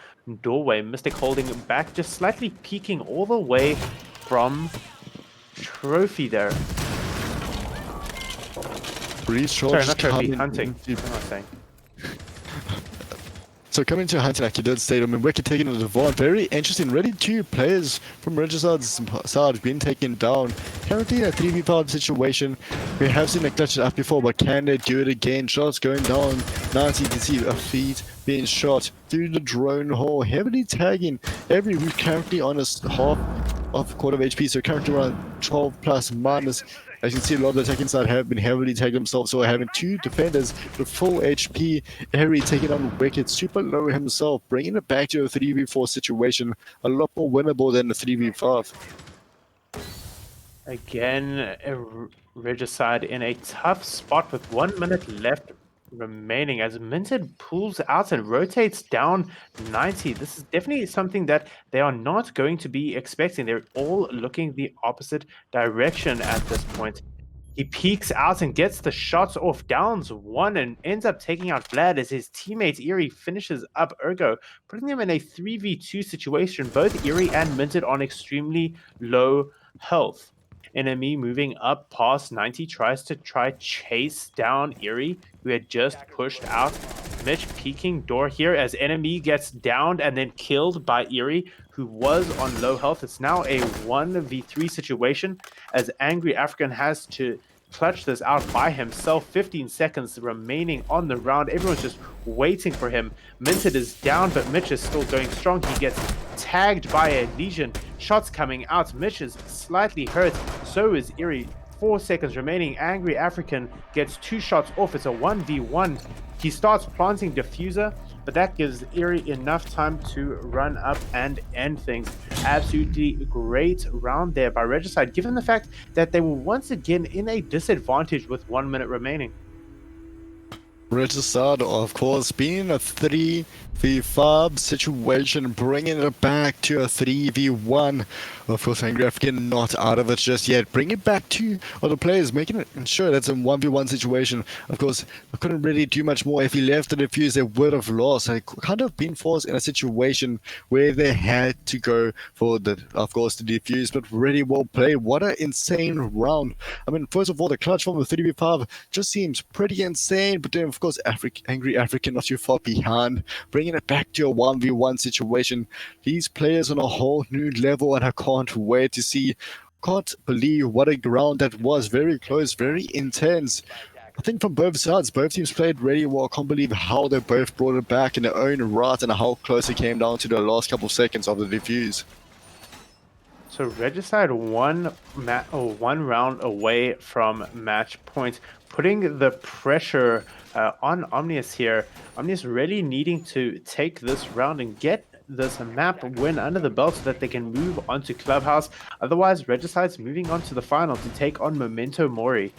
Speaker 3: doorway. Mystic holding back, just slightly peeking all the way from Trophy there.
Speaker 2: Breeze
Speaker 3: Sorry,
Speaker 2: charge
Speaker 3: not Trophy,
Speaker 2: coming
Speaker 3: Hunting.
Speaker 2: into-
Speaker 3: What am I saying?
Speaker 2: So coming to Hunting, like you did state, I mean, Wicked taking the Devon. Very interesting. Really, 2 players from Regicide's side being taken down. Currently in a 3v5 situation. We have seen a clutch it up before, but can they do it again? Shots going down. 90 to see a feed being shot through the drone hole. Heavily tagging every route, currently on a half of quarter of HP. So currently around 12 plus minus. As you can see, a lot of the attacking side have been heavily tagged themselves, so having 2 defenders with full HP. Harry taking on Wicked, super low himself, bringing it back to a 3v4 situation, a lot more winnable than the 3v5.
Speaker 3: Again, Regicide in a tough spot with 1 minute left remaining as Minted pulls out and rotates down 90. This is definitely something that they are not going to be expecting. They're all looking the opposite direction at this point. He peeks out and gets the shots off, downs 1 and ends up taking out Vlad as his teammate Eerie finishes up Ergo, putting them in a 3v2 situation. Both Eerie and Minted on extremely low health. Enemy moving up past 90 tries to chase down Eerie, who had just pushed out. Mitch peeking door here as enemy gets downed and then killed by Eerie, who was on low health. It's now a 1v3 situation as Angry African has to clutch this out by himself. 15 seconds remaining on the round. Everyone's just waiting for him. Minted is down, but Mitch is still going strong. He gets tagged by a Legion. Shots coming out. Mitch is slightly hurt. So is Eerie. 4 seconds remaining. Angry African gets 2 shots off. It's a 1v1. He starts planting diffuser, but that gives Eerie enough time to run up and end things. Absolutely great round there by Regicide, given the fact that they were once again in a disadvantage with 1 minute remaining.
Speaker 2: Regicide, of course, being in a 3v5 situation, bringing it back to a 3v1. Of course, Angry African not out of it just yet. Bring it back to other players, making it ensure that's a 1v1 situation. Of course, I couldn't really do much more. If he left the defuse, they would have lost. I kind of been forced in a situation where they had to go for the, of course, the defuse, but really well played. What an insane round. I mean, first of all, the clutch from the 3v5 just seems pretty insane, but then, of course, Angry African not too far behind, bringing it back to a 1v1 situation. These players on a whole new level, and I can't wait to see. Can't believe what a round that was. Very close, very intense. I think from both sides, both teams played really well. I can't believe how they both brought it back in their own right and how close it came down to the last couple of seconds of the defuse.
Speaker 3: So Regicide one round away from match point, putting the pressure on Omnius here. Omnius really needing to take this round and get this map win under the belt so that they can move on to Clubhouse. Otherwise, Regicide's moving on to the final to take on Memento Mori.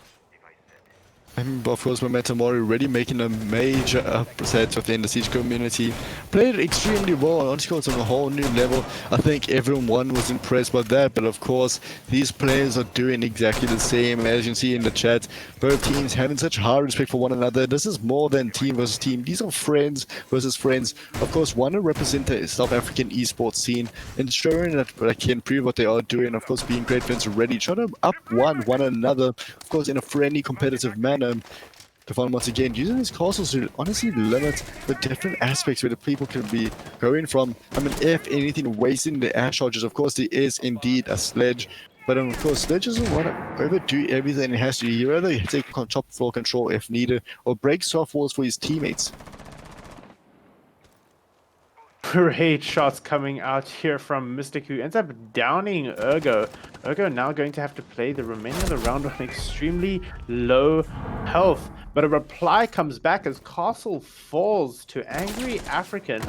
Speaker 2: And of course, Memento Mori already making a major upset within the Siege community. Played extremely well, honestly, it's on a whole new level. I think everyone was impressed by that, but of course, these players are doing exactly the same. As you can see in the chat, both teams having such high respect for one another. This is more than team versus team. These are friends versus friends. Of course, want to represent the South African esports scene, ensuring that they can prove what they are doing. Of course, being great friends already, trying to up one another, of course, in a friendly, competitive manner. To find once again using these castles to honestly limit the different aspects where the people can be going from. I mean, if anything, wasting the air charges. Of course, there is indeed a sledge, but of course, sledge doesn't want to overdo everything it has to. You rather take top floor control if needed, or break soft walls for his teammates.
Speaker 3: Great shots coming out here from Mystic, who ends up downing Ergo. Ergo now going to have to play the remaining of the round on extremely low health. But a reply comes back as Castle falls to Angry African.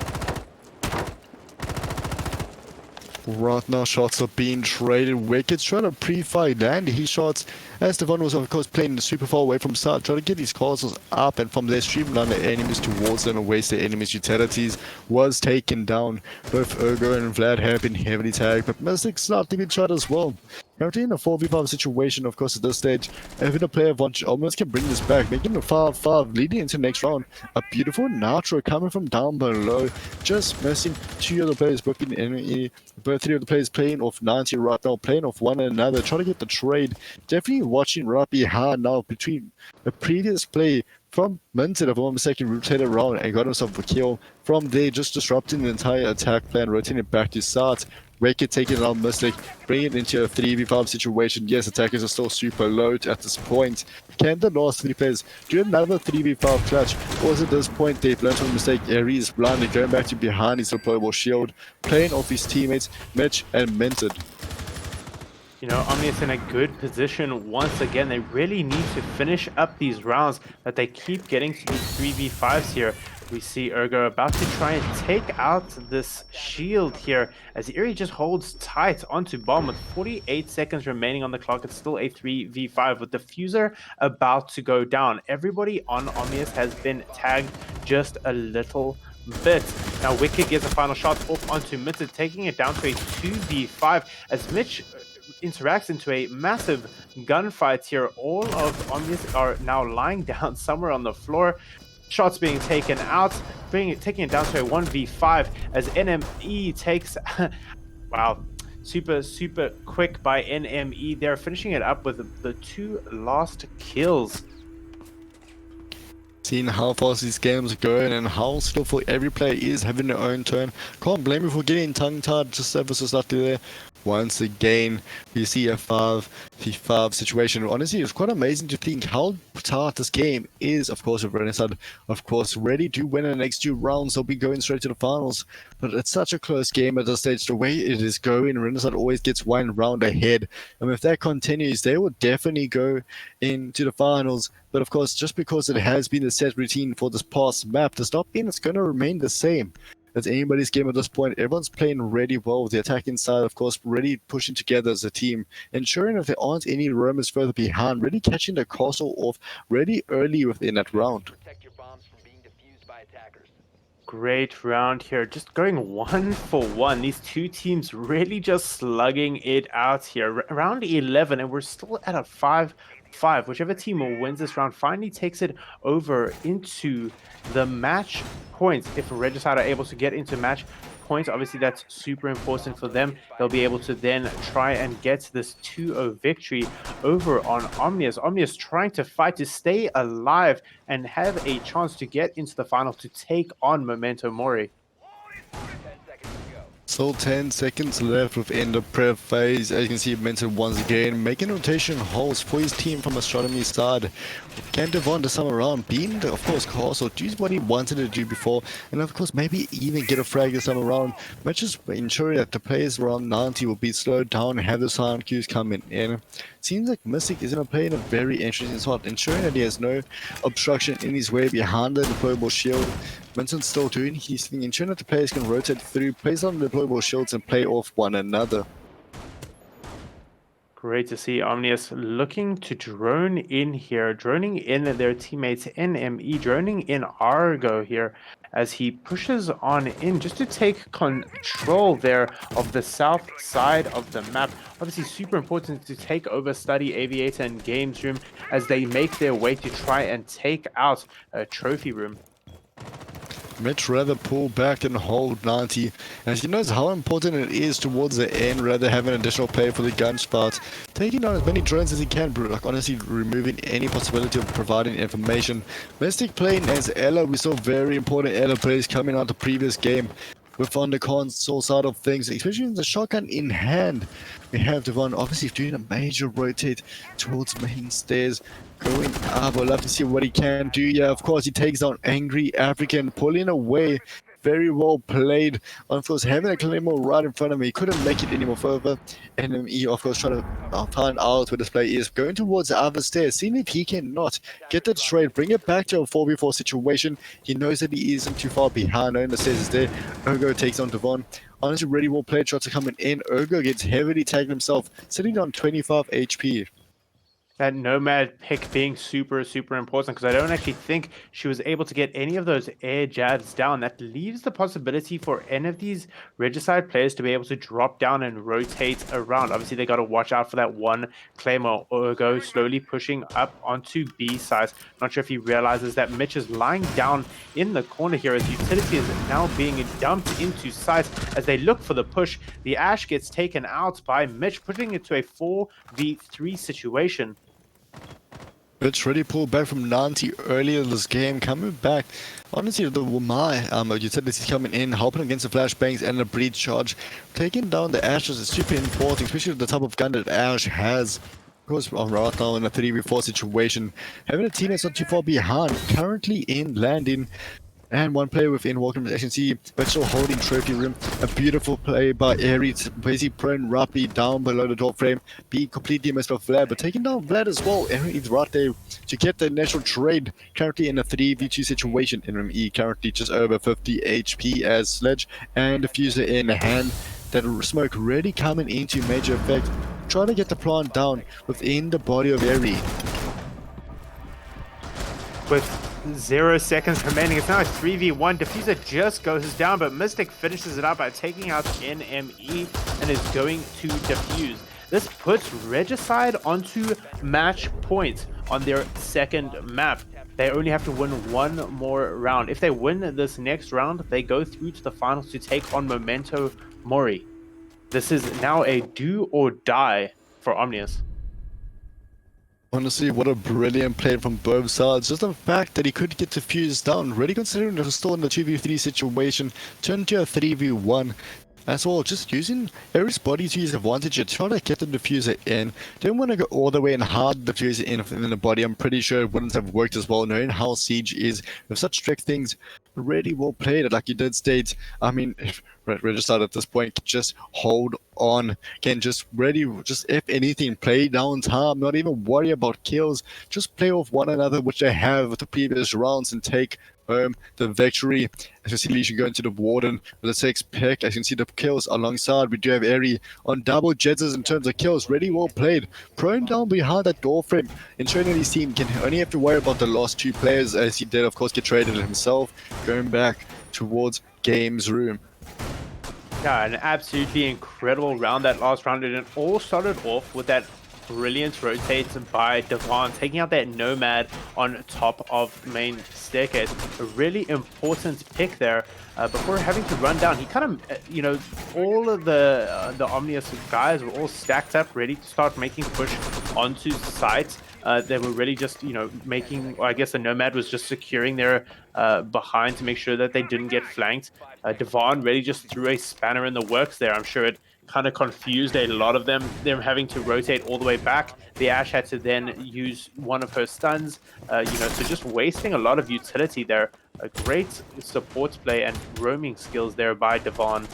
Speaker 2: Right now, shots are being traded. Wicked's trying to pre-fire land his shots. As Stefan was, of course, playing super far away from side, trying to get his castles up and from there streamline the enemies towards them and waste their enemies' utilities. Was taken down. Both Ergo and Vlad have been heavily tagged, but Mystic's not to be shot as well. Currently in a 4v5 situation, of course, at this stage, having a player of almost can bring this back, making a 5-5 leading into the next round. A beautiful nitro coming from down below, just missing two other players, both three of the players playing off 90 right now, playing off one another, trying to get the trade. Definitely watching right behind now between the previous play from Minted, if I'm not mistaken, rotated around and got himself a kill. From there, just disrupting the entire attack plan, rotating it back to side. Wake taking it out Mystic, bring it into a 3v5 situation. Yes, attackers are still super low at this point. Can the last three players do another 3v5 clutch? Or is it at this point they've learned from the mistake? Aries is blindly going back to behind his deployable shield, playing off his teammates, Mitch and Minted.
Speaker 3: You know, Omnius in a good position once again. They really need to finish up these rounds that they keep getting to these 3v5s here. We see Ergo about to try and take out this shield here as Eerie just holds tight onto bomb with 48 seconds remaining on the clock. It's still a 3v5 with diffuser about to go down. Everybody on Omnius has been tagged just a little bit. Now Wicked gets a final shot off onto Mitted, taking it down to a 2v5 as Mitch interacts into a massive gunfight here. All of Omnius are now lying down somewhere on the floor. Shots being taken out, taking it down to a 1v5 as NME takes... wow, super quick by NME. They're finishing it up with the two last kills.
Speaker 2: Seeing how fast these games are going and how skillful every player is having their own turn. Can't blame you for getting tongue-tied just ever so slightly there. Once again, you see a 5v5 situation. Honestly, it's quite amazing to think how tight this game is. Of course, with Regicide, of course, ready to win the next two rounds. They'll be going straight to the finals. But it's such a close game at this stage. The way it is going, Regicide always gets one round ahead. And if that continues, they will definitely go into the finals. But of course, just because it has been the set routine for this past map, the stop in, it's going to remain the same. It's anybody's game at this point. Everyone's playing really well with the attacking side, of course, really pushing together as a team, ensuring that there aren't any roamers further behind, really catching the castle off really early within that round.
Speaker 4: Protect your bombs
Speaker 3: great round here. Just going 1 for 1. These two teams really just slugging it out here. Round 11, and we're still at a 5-5. Whichever team wins this round finally takes it over into the match points. If Regicide are able to get into match points, obviously that's super important for them. They'll be able to then try and get this 2-0 victory over on Omnius. Omnius trying to fight to stay alive and have a chance to get into the final to take on Memento Mori.
Speaker 4: 10 seconds to go.
Speaker 2: Still 10 seconds left within the prep phase. As you can see, Menton once again making rotation holes for his team from Astronomy's side. Can Devon this time around being, of course, Castle, do what he wanted to do before, and of course, maybe even get a frag this time around, but just ensuring that the players around 90 will be slowed down and have the silent queues coming in. Seems like Mystic is going to play in a very interesting spot, ensuring that he has no obstruction in his way behind the deployable shield. Vincent's still doing his thing, ensuring that the players can rotate through, place on the deployable shields and play off one another.
Speaker 3: Great to see Omnius looking to drone in here, droning in their teammates NME, droning in Argo here as he pushes on in just to take control there of the south side of the map. Obviously super important to take over Study Aviator and Games Room as they make their way to try and take out a trophy room.
Speaker 2: Mitch rather pull back and hold 90, as he knows how important it is towards the end, rather have an additional play for the gun spots, taking on as many drones as he can, like honestly removing any possibility of providing information. Mystic playing as Ella, we saw very important Ella plays coming out the previous game with on the console side of things, especially with the shotgun in hand. We have Devon obviously doing a major rotate towards main stairs, going up. We'll love to see what he can do. Yeah, of course, he takes down Angry African, pulling away. Very well played. Of course, having a claymore right in front of me, he couldn't make it any more further. NME, of course, trying to find out where this play is. Going towards the other stairs, seeing if he cannot get that straight, bring it back to a 4v4 situation. He knows that he isn't too far behind. Knowing the stairs is there. Ergo takes on Devon. Honestly, really well played. Shots are coming in. Ergo gets heavily tagged himself, sitting on 25 HP.
Speaker 3: That Nomad pick being super important, because I don't actually think she was able to get any of those air jabs down. That leaves the possibility for any of these Regicide players to be able to drop down and rotate around. Obviously, they got to watch out for that one Claymore. Ergo slowly pushing up onto B sides. Not sure if he realizes that Mitch is lying down in the corner here as Utility is now being dumped into sides as they look for the push. The Ash gets taken out by Mitch, putting it to a 4v3 situation.
Speaker 2: Mitch really pulled back from 90 earlier in this game, coming back. Honestly, the utilities coming in, helping against the flashbangs and the breach charge. Taking down the Ashes is super important, especially the type of gun that Ash has. Of course, right now in a 3v4 situation, having a team that's not too far behind, currently in landing. And one player within Welcome to SNC, but still holding trophy room. A beautiful play by Aries, basically prone roughly down below the door frame, being completely missed by Vlad, but taking down Vlad as well. Aries right there to get the initial trade. Currently in a 3v2 situation. NME currently just over 50 HP as Sledge and Diffuser in hand. That smoke really coming into major effect. Trying to get the plant down within the body of Aries.
Speaker 3: With 0 seconds remaining, it's now a 3v1. Diffuser just goes down, but Mystic finishes it out by taking out NME and is going to defuse. This puts Regicide onto match point on their second map. They only have to win one more round. If they win this next round, they go through to the finals to take on Memento Mori. This is now a do or die for Omnius.
Speaker 2: Honestly, what a brilliant play from both sides. Just the fact that he could get defused down, really considering it was still in the 2v3 situation, turned to a 3v1. As well, just using Aries' body to his advantage to try to get the diffuser in. Didn't want to go all the way and hard the diffuser in the body. I'm pretty sure it wouldn't have worked as well, knowing how Siege is with such strict things. Really well played, like you did state. I mean, if Regicide at this point can just hold on, can just if anything, play down time, not even worry about kills, just play off one another, which they have with the previous rounds, and take home the victory. As you see, Legion going to the Warden with a 6 pick. As you can see, the kills alongside, we do have Aerie on double jetters in terms of kills. Really well played. Prone down behind that door frame, ensuring that his team can only have to worry about the last 2 players, as he did, of course, get traded himself. Going back towards Games Room.
Speaker 3: Yeah, an absolutely incredible round that last round, and it all started off with that brilliant rotate by Devon, taking out that Nomad on top of main staircase. A really important pick there. Before having to run down, he kind of, all of the Omnius guys were all stacked up, ready to start making push onto site. They were really just, making, or I guess the Nomad was just securing their behind to make sure that they didn't get flanked. Devon really just threw a spanner in the works there. I'm sure it kind of confused a lot of them having to rotate all the way back. The Ashe had to then use one of her stuns, so just wasting a lot of utility there. A great support play and roaming skills there by Devon.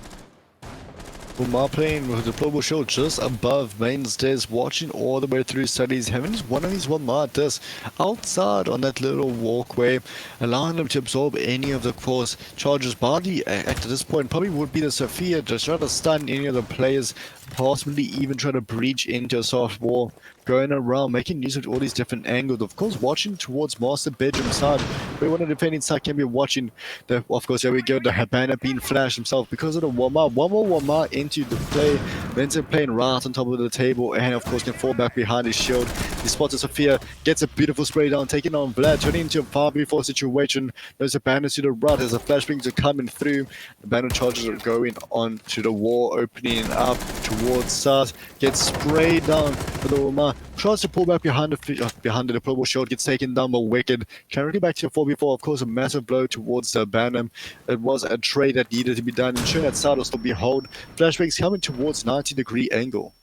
Speaker 2: Umar playing with the global show just above main stairs, watching all the way through studies, having one of these Wamatas outside on that little walkway, allowing them to absorb any of the course charges. Bardi at this point probably would be the Sophia to try to stun any of the players, possibly even try to breach into a soft wall, going around, making use of all these different angles. Of course, watching towards master bedroom side, where one of the defending side can be watching the, of course, there we go, the Habana being flashed himself because of the Wama. One more Wama into the play. Vincent playing right on top of the table, and of course can fall back behind his shield. He spots a Sophia, gets a beautiful spray down, taking on Vlad, turning into a 5v4 situation. There's a banner to the right as the flashbangs are coming through. The banner charges are going on to the wall, opening up towards Sars. Gets sprayed down for the Wama. Tries to pull back behind the deployable shield, gets taken down by Wicked. Currently back to a 4v4, of course, a massive blow towards Banham. It was a trade that needed to be done, ensuring that Sard will still be hold. Flashbangs coming towards 90-degree angle.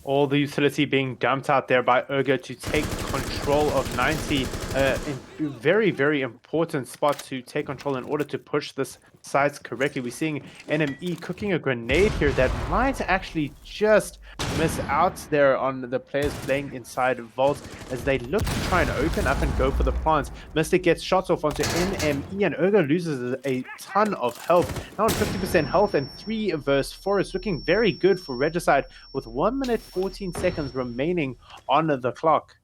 Speaker 3: All the utility being dumped out there by Urgo to take control of 90. In very, very important spot to take control in order to push this site correctly. We're seeing NME cooking a grenade here that might actually just miss out there on the players playing inside Vault as they look to try and open up and go for the plants. Mystic gets shots off onto NME and Urgo loses a ton of health. Now on 50% health and 3 versus 4 is looking very good for Regicide with 1 minute 14 seconds remaining on the clock.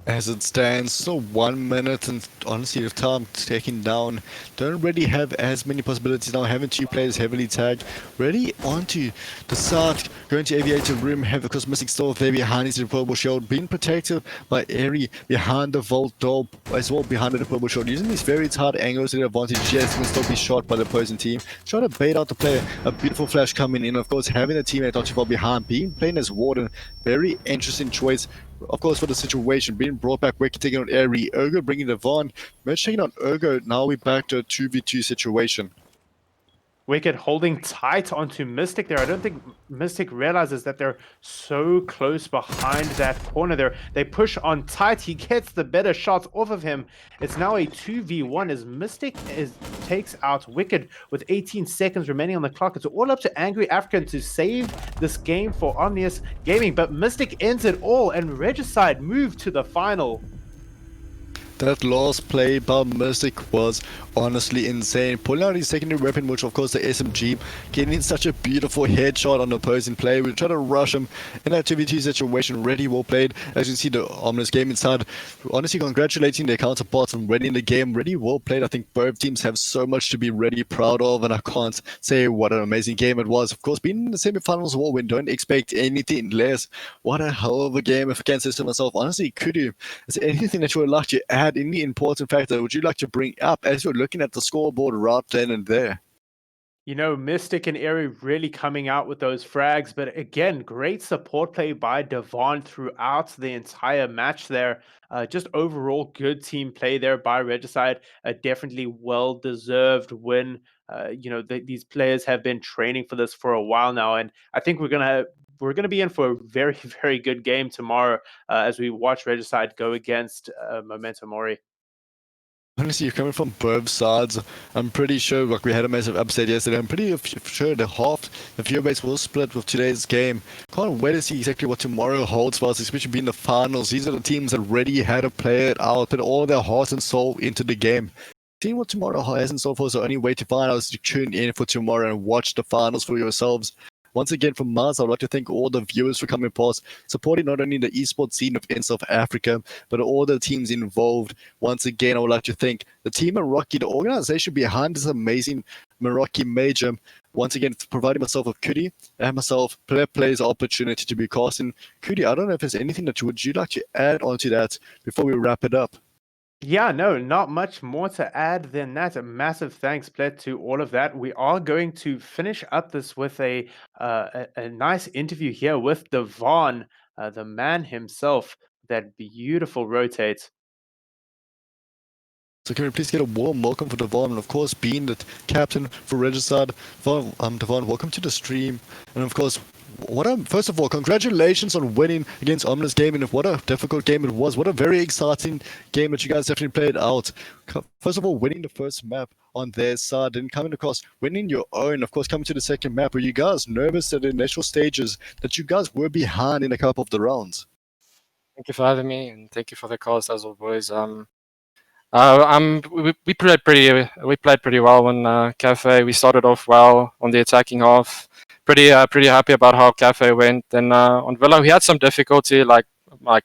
Speaker 2: As it stands, so 1 minute and honestly the time taking down. Don't really have as many possibilities now, having 2 players heavily tagged. Ready onto the side, going to Aviator Room, have of course Mystic still there behind his deployable shield, being protected by Airy behind the Vault door as well behind the deployable shield, using these very tight angles to the advantage. Yes, he can still be shot by the opposing team. Trying to bait out the player, a beautiful flash coming in, of course having a teammate not too far behind, being playing as Warden. Very interesting choice. Of course, for the situation, being brought back, Wicked taking on Airy, Urgo bringing Devon, Merch taking on Urgo, now we're back to a 2v2 situation.
Speaker 3: Wicked holding tight onto Mystic there. I don't think Mystic realizes that they're so close behind that corner there. They push on tight. He gets the better shots off of him. It's now a 2v1 as Mystic takes out Wicked with 18 seconds remaining on the clock. It's all up to Angry African to save this game for Omnius Gaming, but Mystic ends it all and Regicide move to the final.
Speaker 2: That last play by Mystic was honestly insane. Pulling out his secondary weapon, which of course the SMG, getting such a beautiful headshot on the opposing player. We try to rush him in that 2v2 situation. Really well played. As you see the Omnius game inside. Honestly congratulating their counterparts on winning the game. Really well played. I think both teams have so much to be really proud of, and I can't say what an amazing game it was. Of course, being in the semi-finals of all, we don't expect anything less. What a hell of a game, if I can say so myself. Honestly, Kudu, is there anything that you would like to add? Any important factor would you like to bring up as you're looking at the scoreboard right then and there?
Speaker 3: Mystic and Airy really coming out with those frags, but again, great support play by Devon throughout the entire match there. Just overall good team play there by Regicide. A definitely well-deserved win. These players have been training for this for a while now, and I think we're gonna be in for a very, very good game tomorrow as we watch Regicide go against Memento Mori.
Speaker 2: Honestly, you're coming from both sides. I'm pretty sure, like we had a massive upset yesterday. I'm pretty sure the viewer base will split with today's game. Can't wait to see exactly what tomorrow holds for us, especially being the finals. These are the teams that already had to play it out, put all their heart and soul into the game. Seeing what tomorrow has in store for us, the only way to find out is to tune in for tomorrow and watch the finals for yourselves. once again, from Mars, I'd like to thank all the viewers for coming past, supporting not only the esports scene within South Africa, but all the teams involved. Once again, I would like to thank the team Meraki, the organization behind this amazing Meraki Major. Once again, providing myself with Kudi and myself players opportunity to be casting. Kudi, I don't know if there's anything that you'd like to add onto that before we wrap it up.
Speaker 3: Yeah, no, not much more to add than that. A massive thanks, Pled, to all of that. We are going to finish up this with a nice interview here with Devon, the man himself, that beautiful rotate.
Speaker 2: So can we please get a warm welcome for Devon, and of course, being the captain for Regicide. Devon, welcome to the stream, and of course, first of all, congratulations on winning against Omnius game, and what a difficult game it was. What a very exciting game that you guys definitely played out. First of all, winning the first map on their side, and coming across winning your own, of course, coming to the second map. Were you guys nervous at the initial stages that you guys were behind in a couple of the rounds?
Speaker 5: Thank you for having me, and thank you for the calls as always. We played pretty well on Cafe. We started off well on the attacking half. Pretty happy about how Cafe went. Then on Villa, we had some difficulty. Like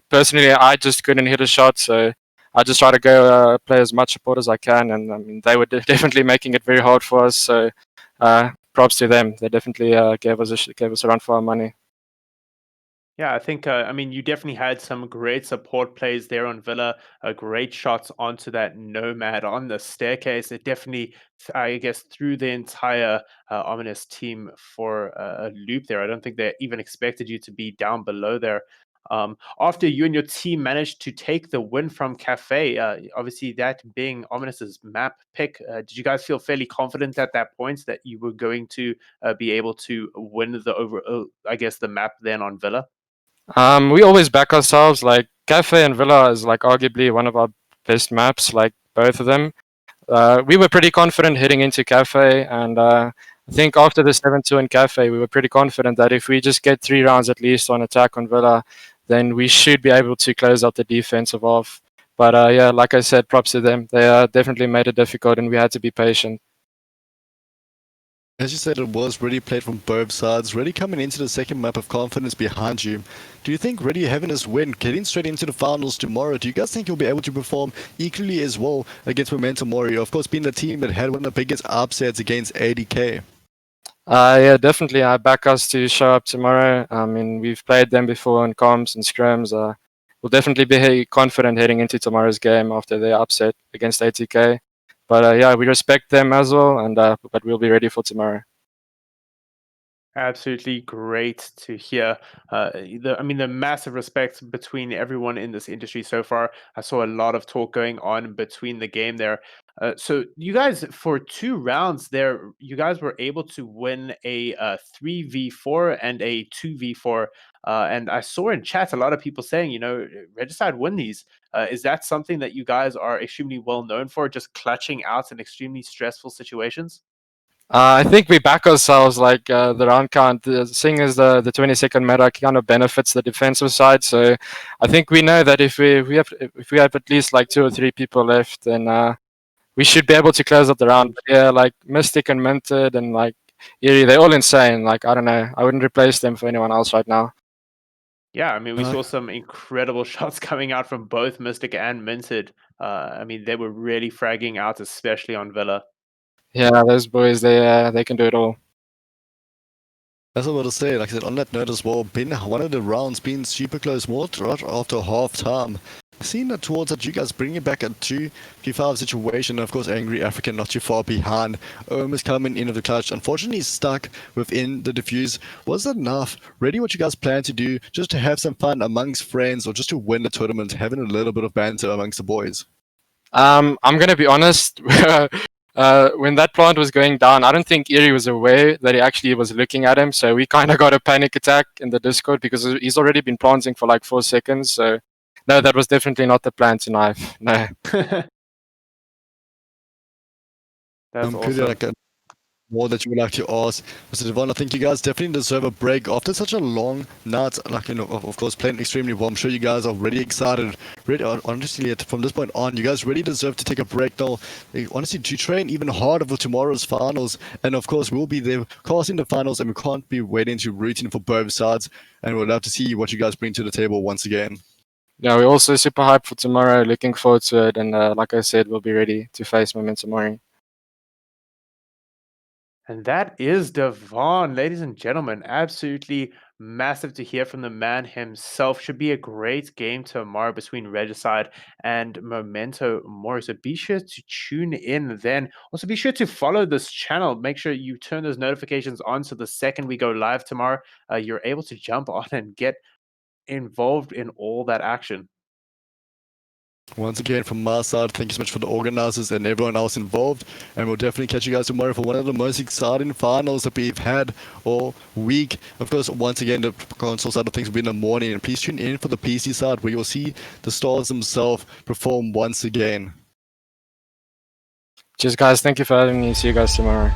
Speaker 5: personally, I just couldn't hit a shot, so I just try to go play as much support as I can. And I mean, they were definitely making it very hard for us. So props to them. They definitely gave us a run for our money.
Speaker 3: Yeah, I think, I mean, you definitely had some great support plays there on Villa, great shots onto that Nomad on the staircase. It definitely, I guess, threw the entire Omnius team for a loop there. I don't think they even expected you to be down below there. After you and your team managed to take the win from Cafe, obviously that being Omnious's map pick, did you guys feel fairly confident at that point that you were going to be able to win I guess, the map then on Villa?
Speaker 5: We always back ourselves. Like Cafe and Villa is like arguably one of our best maps. Like both of them, we were pretty confident heading into Cafe, and I think after the 7-2 in Cafe, we were pretty confident that if we just get 3 rounds at least on attack on Villa, then we should be able to close out the defensive off. But yeah, like I said, props to them. They definitely made it difficult, and we had to be patient.
Speaker 2: As you said, it was Ready played from both sides. Ready coming into the second map of confidence behind you. Do you think Ready having this win, getting straight into the finals tomorrow, do you guys think you'll be able to perform equally as well against Momentum Warrior? Of course, being the team that had one of the biggest upsets against ADK.
Speaker 5: Yeah, definitely. I back us to show up tomorrow. I mean, we've played them before in comms and scrims. We'll definitely be confident heading into tomorrow's game after their upset against ATK. But yeah, we respect them as well, and but we'll be ready for tomorrow.
Speaker 3: Absolutely great to hear. The massive respect between everyone in this industry so far. I saw a lot of talk going on between the game there. So you guys, for 2 rounds there, you guys were able to win a 3v4 and a 2v4. And I saw in chat a lot of people saying, Regicide win these. Is that something that you guys are extremely well known for, just clutching out in extremely stressful situations?
Speaker 5: I think we back ourselves like the round count. Seeing as the 20-second meta kind of benefits the defensive side, so I think we know that if we have at least like 2 or 3 people left, then we should be able to close up the round. But yeah, like Mystic and Minted and like Eerie, they're all insane. Like I don't know, I wouldn't replace them for anyone else right now.
Speaker 3: Yeah, I mean, we saw some incredible shots coming out from both Mystic and Minted. I mean, they were really fragging out, especially on Villa.
Speaker 5: Yeah, those boys, they can do it all.
Speaker 2: That's what I was say. Like I said, on that note as well, been one of the rounds being super close, more right after half time. Seeing that towards that you guys bring it back at 2v5 situation, and of course Angry African not too far behind. Is coming into the clutch. Unfortunately he's stuck within the defuse. Was that enough? Ready what you guys plan to do, just to have some fun amongst friends or just to win the tournament, having a little bit of banter amongst the boys?
Speaker 5: I'm gonna be honest. When that plant was going down, I don't think Eerie was aware that he actually was looking at him. So we kind of got a panic attack in the Discord because he's already been planting for like 4 seconds. So no, that was definitely not the plan to knife. No.
Speaker 3: That's awesome.
Speaker 2: more that you would like to ask, Mr. Devon? I think you guys definitely deserve a break after such a long night. Like, of course, playing extremely well. I'm sure you guys are really excited. Really, honestly, from this point on, you guys really deserve to take a break now. Honestly, to train even harder for tomorrow's finals. And of course, we'll be there casting the finals, and we can't be waiting to rooting for both sides. And we'll love to see what you guys bring to the table once again.
Speaker 5: Yeah, we're also super hyped for tomorrow. Looking forward to it. And like I said, we'll be ready to face Momentum Mori.
Speaker 3: And that is Devon, ladies and gentlemen. Absolutely massive to hear from the man himself. Should be a great game tomorrow between Regicide and Memento Mori. So be sure to tune in then. Also, be sure to follow this channel. Make sure you turn those notifications on so the second we go live tomorrow, you're able to jump on and get involved in all that action.
Speaker 2: Once again, from my side, thank you so much for the organizers and everyone else involved. And we'll definitely catch you guys tomorrow for one of the most exciting finals that we've had all week. Of course, once again, the console side of things will be in the morning. And please tune in for the PC side where you'll see the stars themselves perform once again.
Speaker 5: Cheers, guys. Thank you for having me. See you guys tomorrow.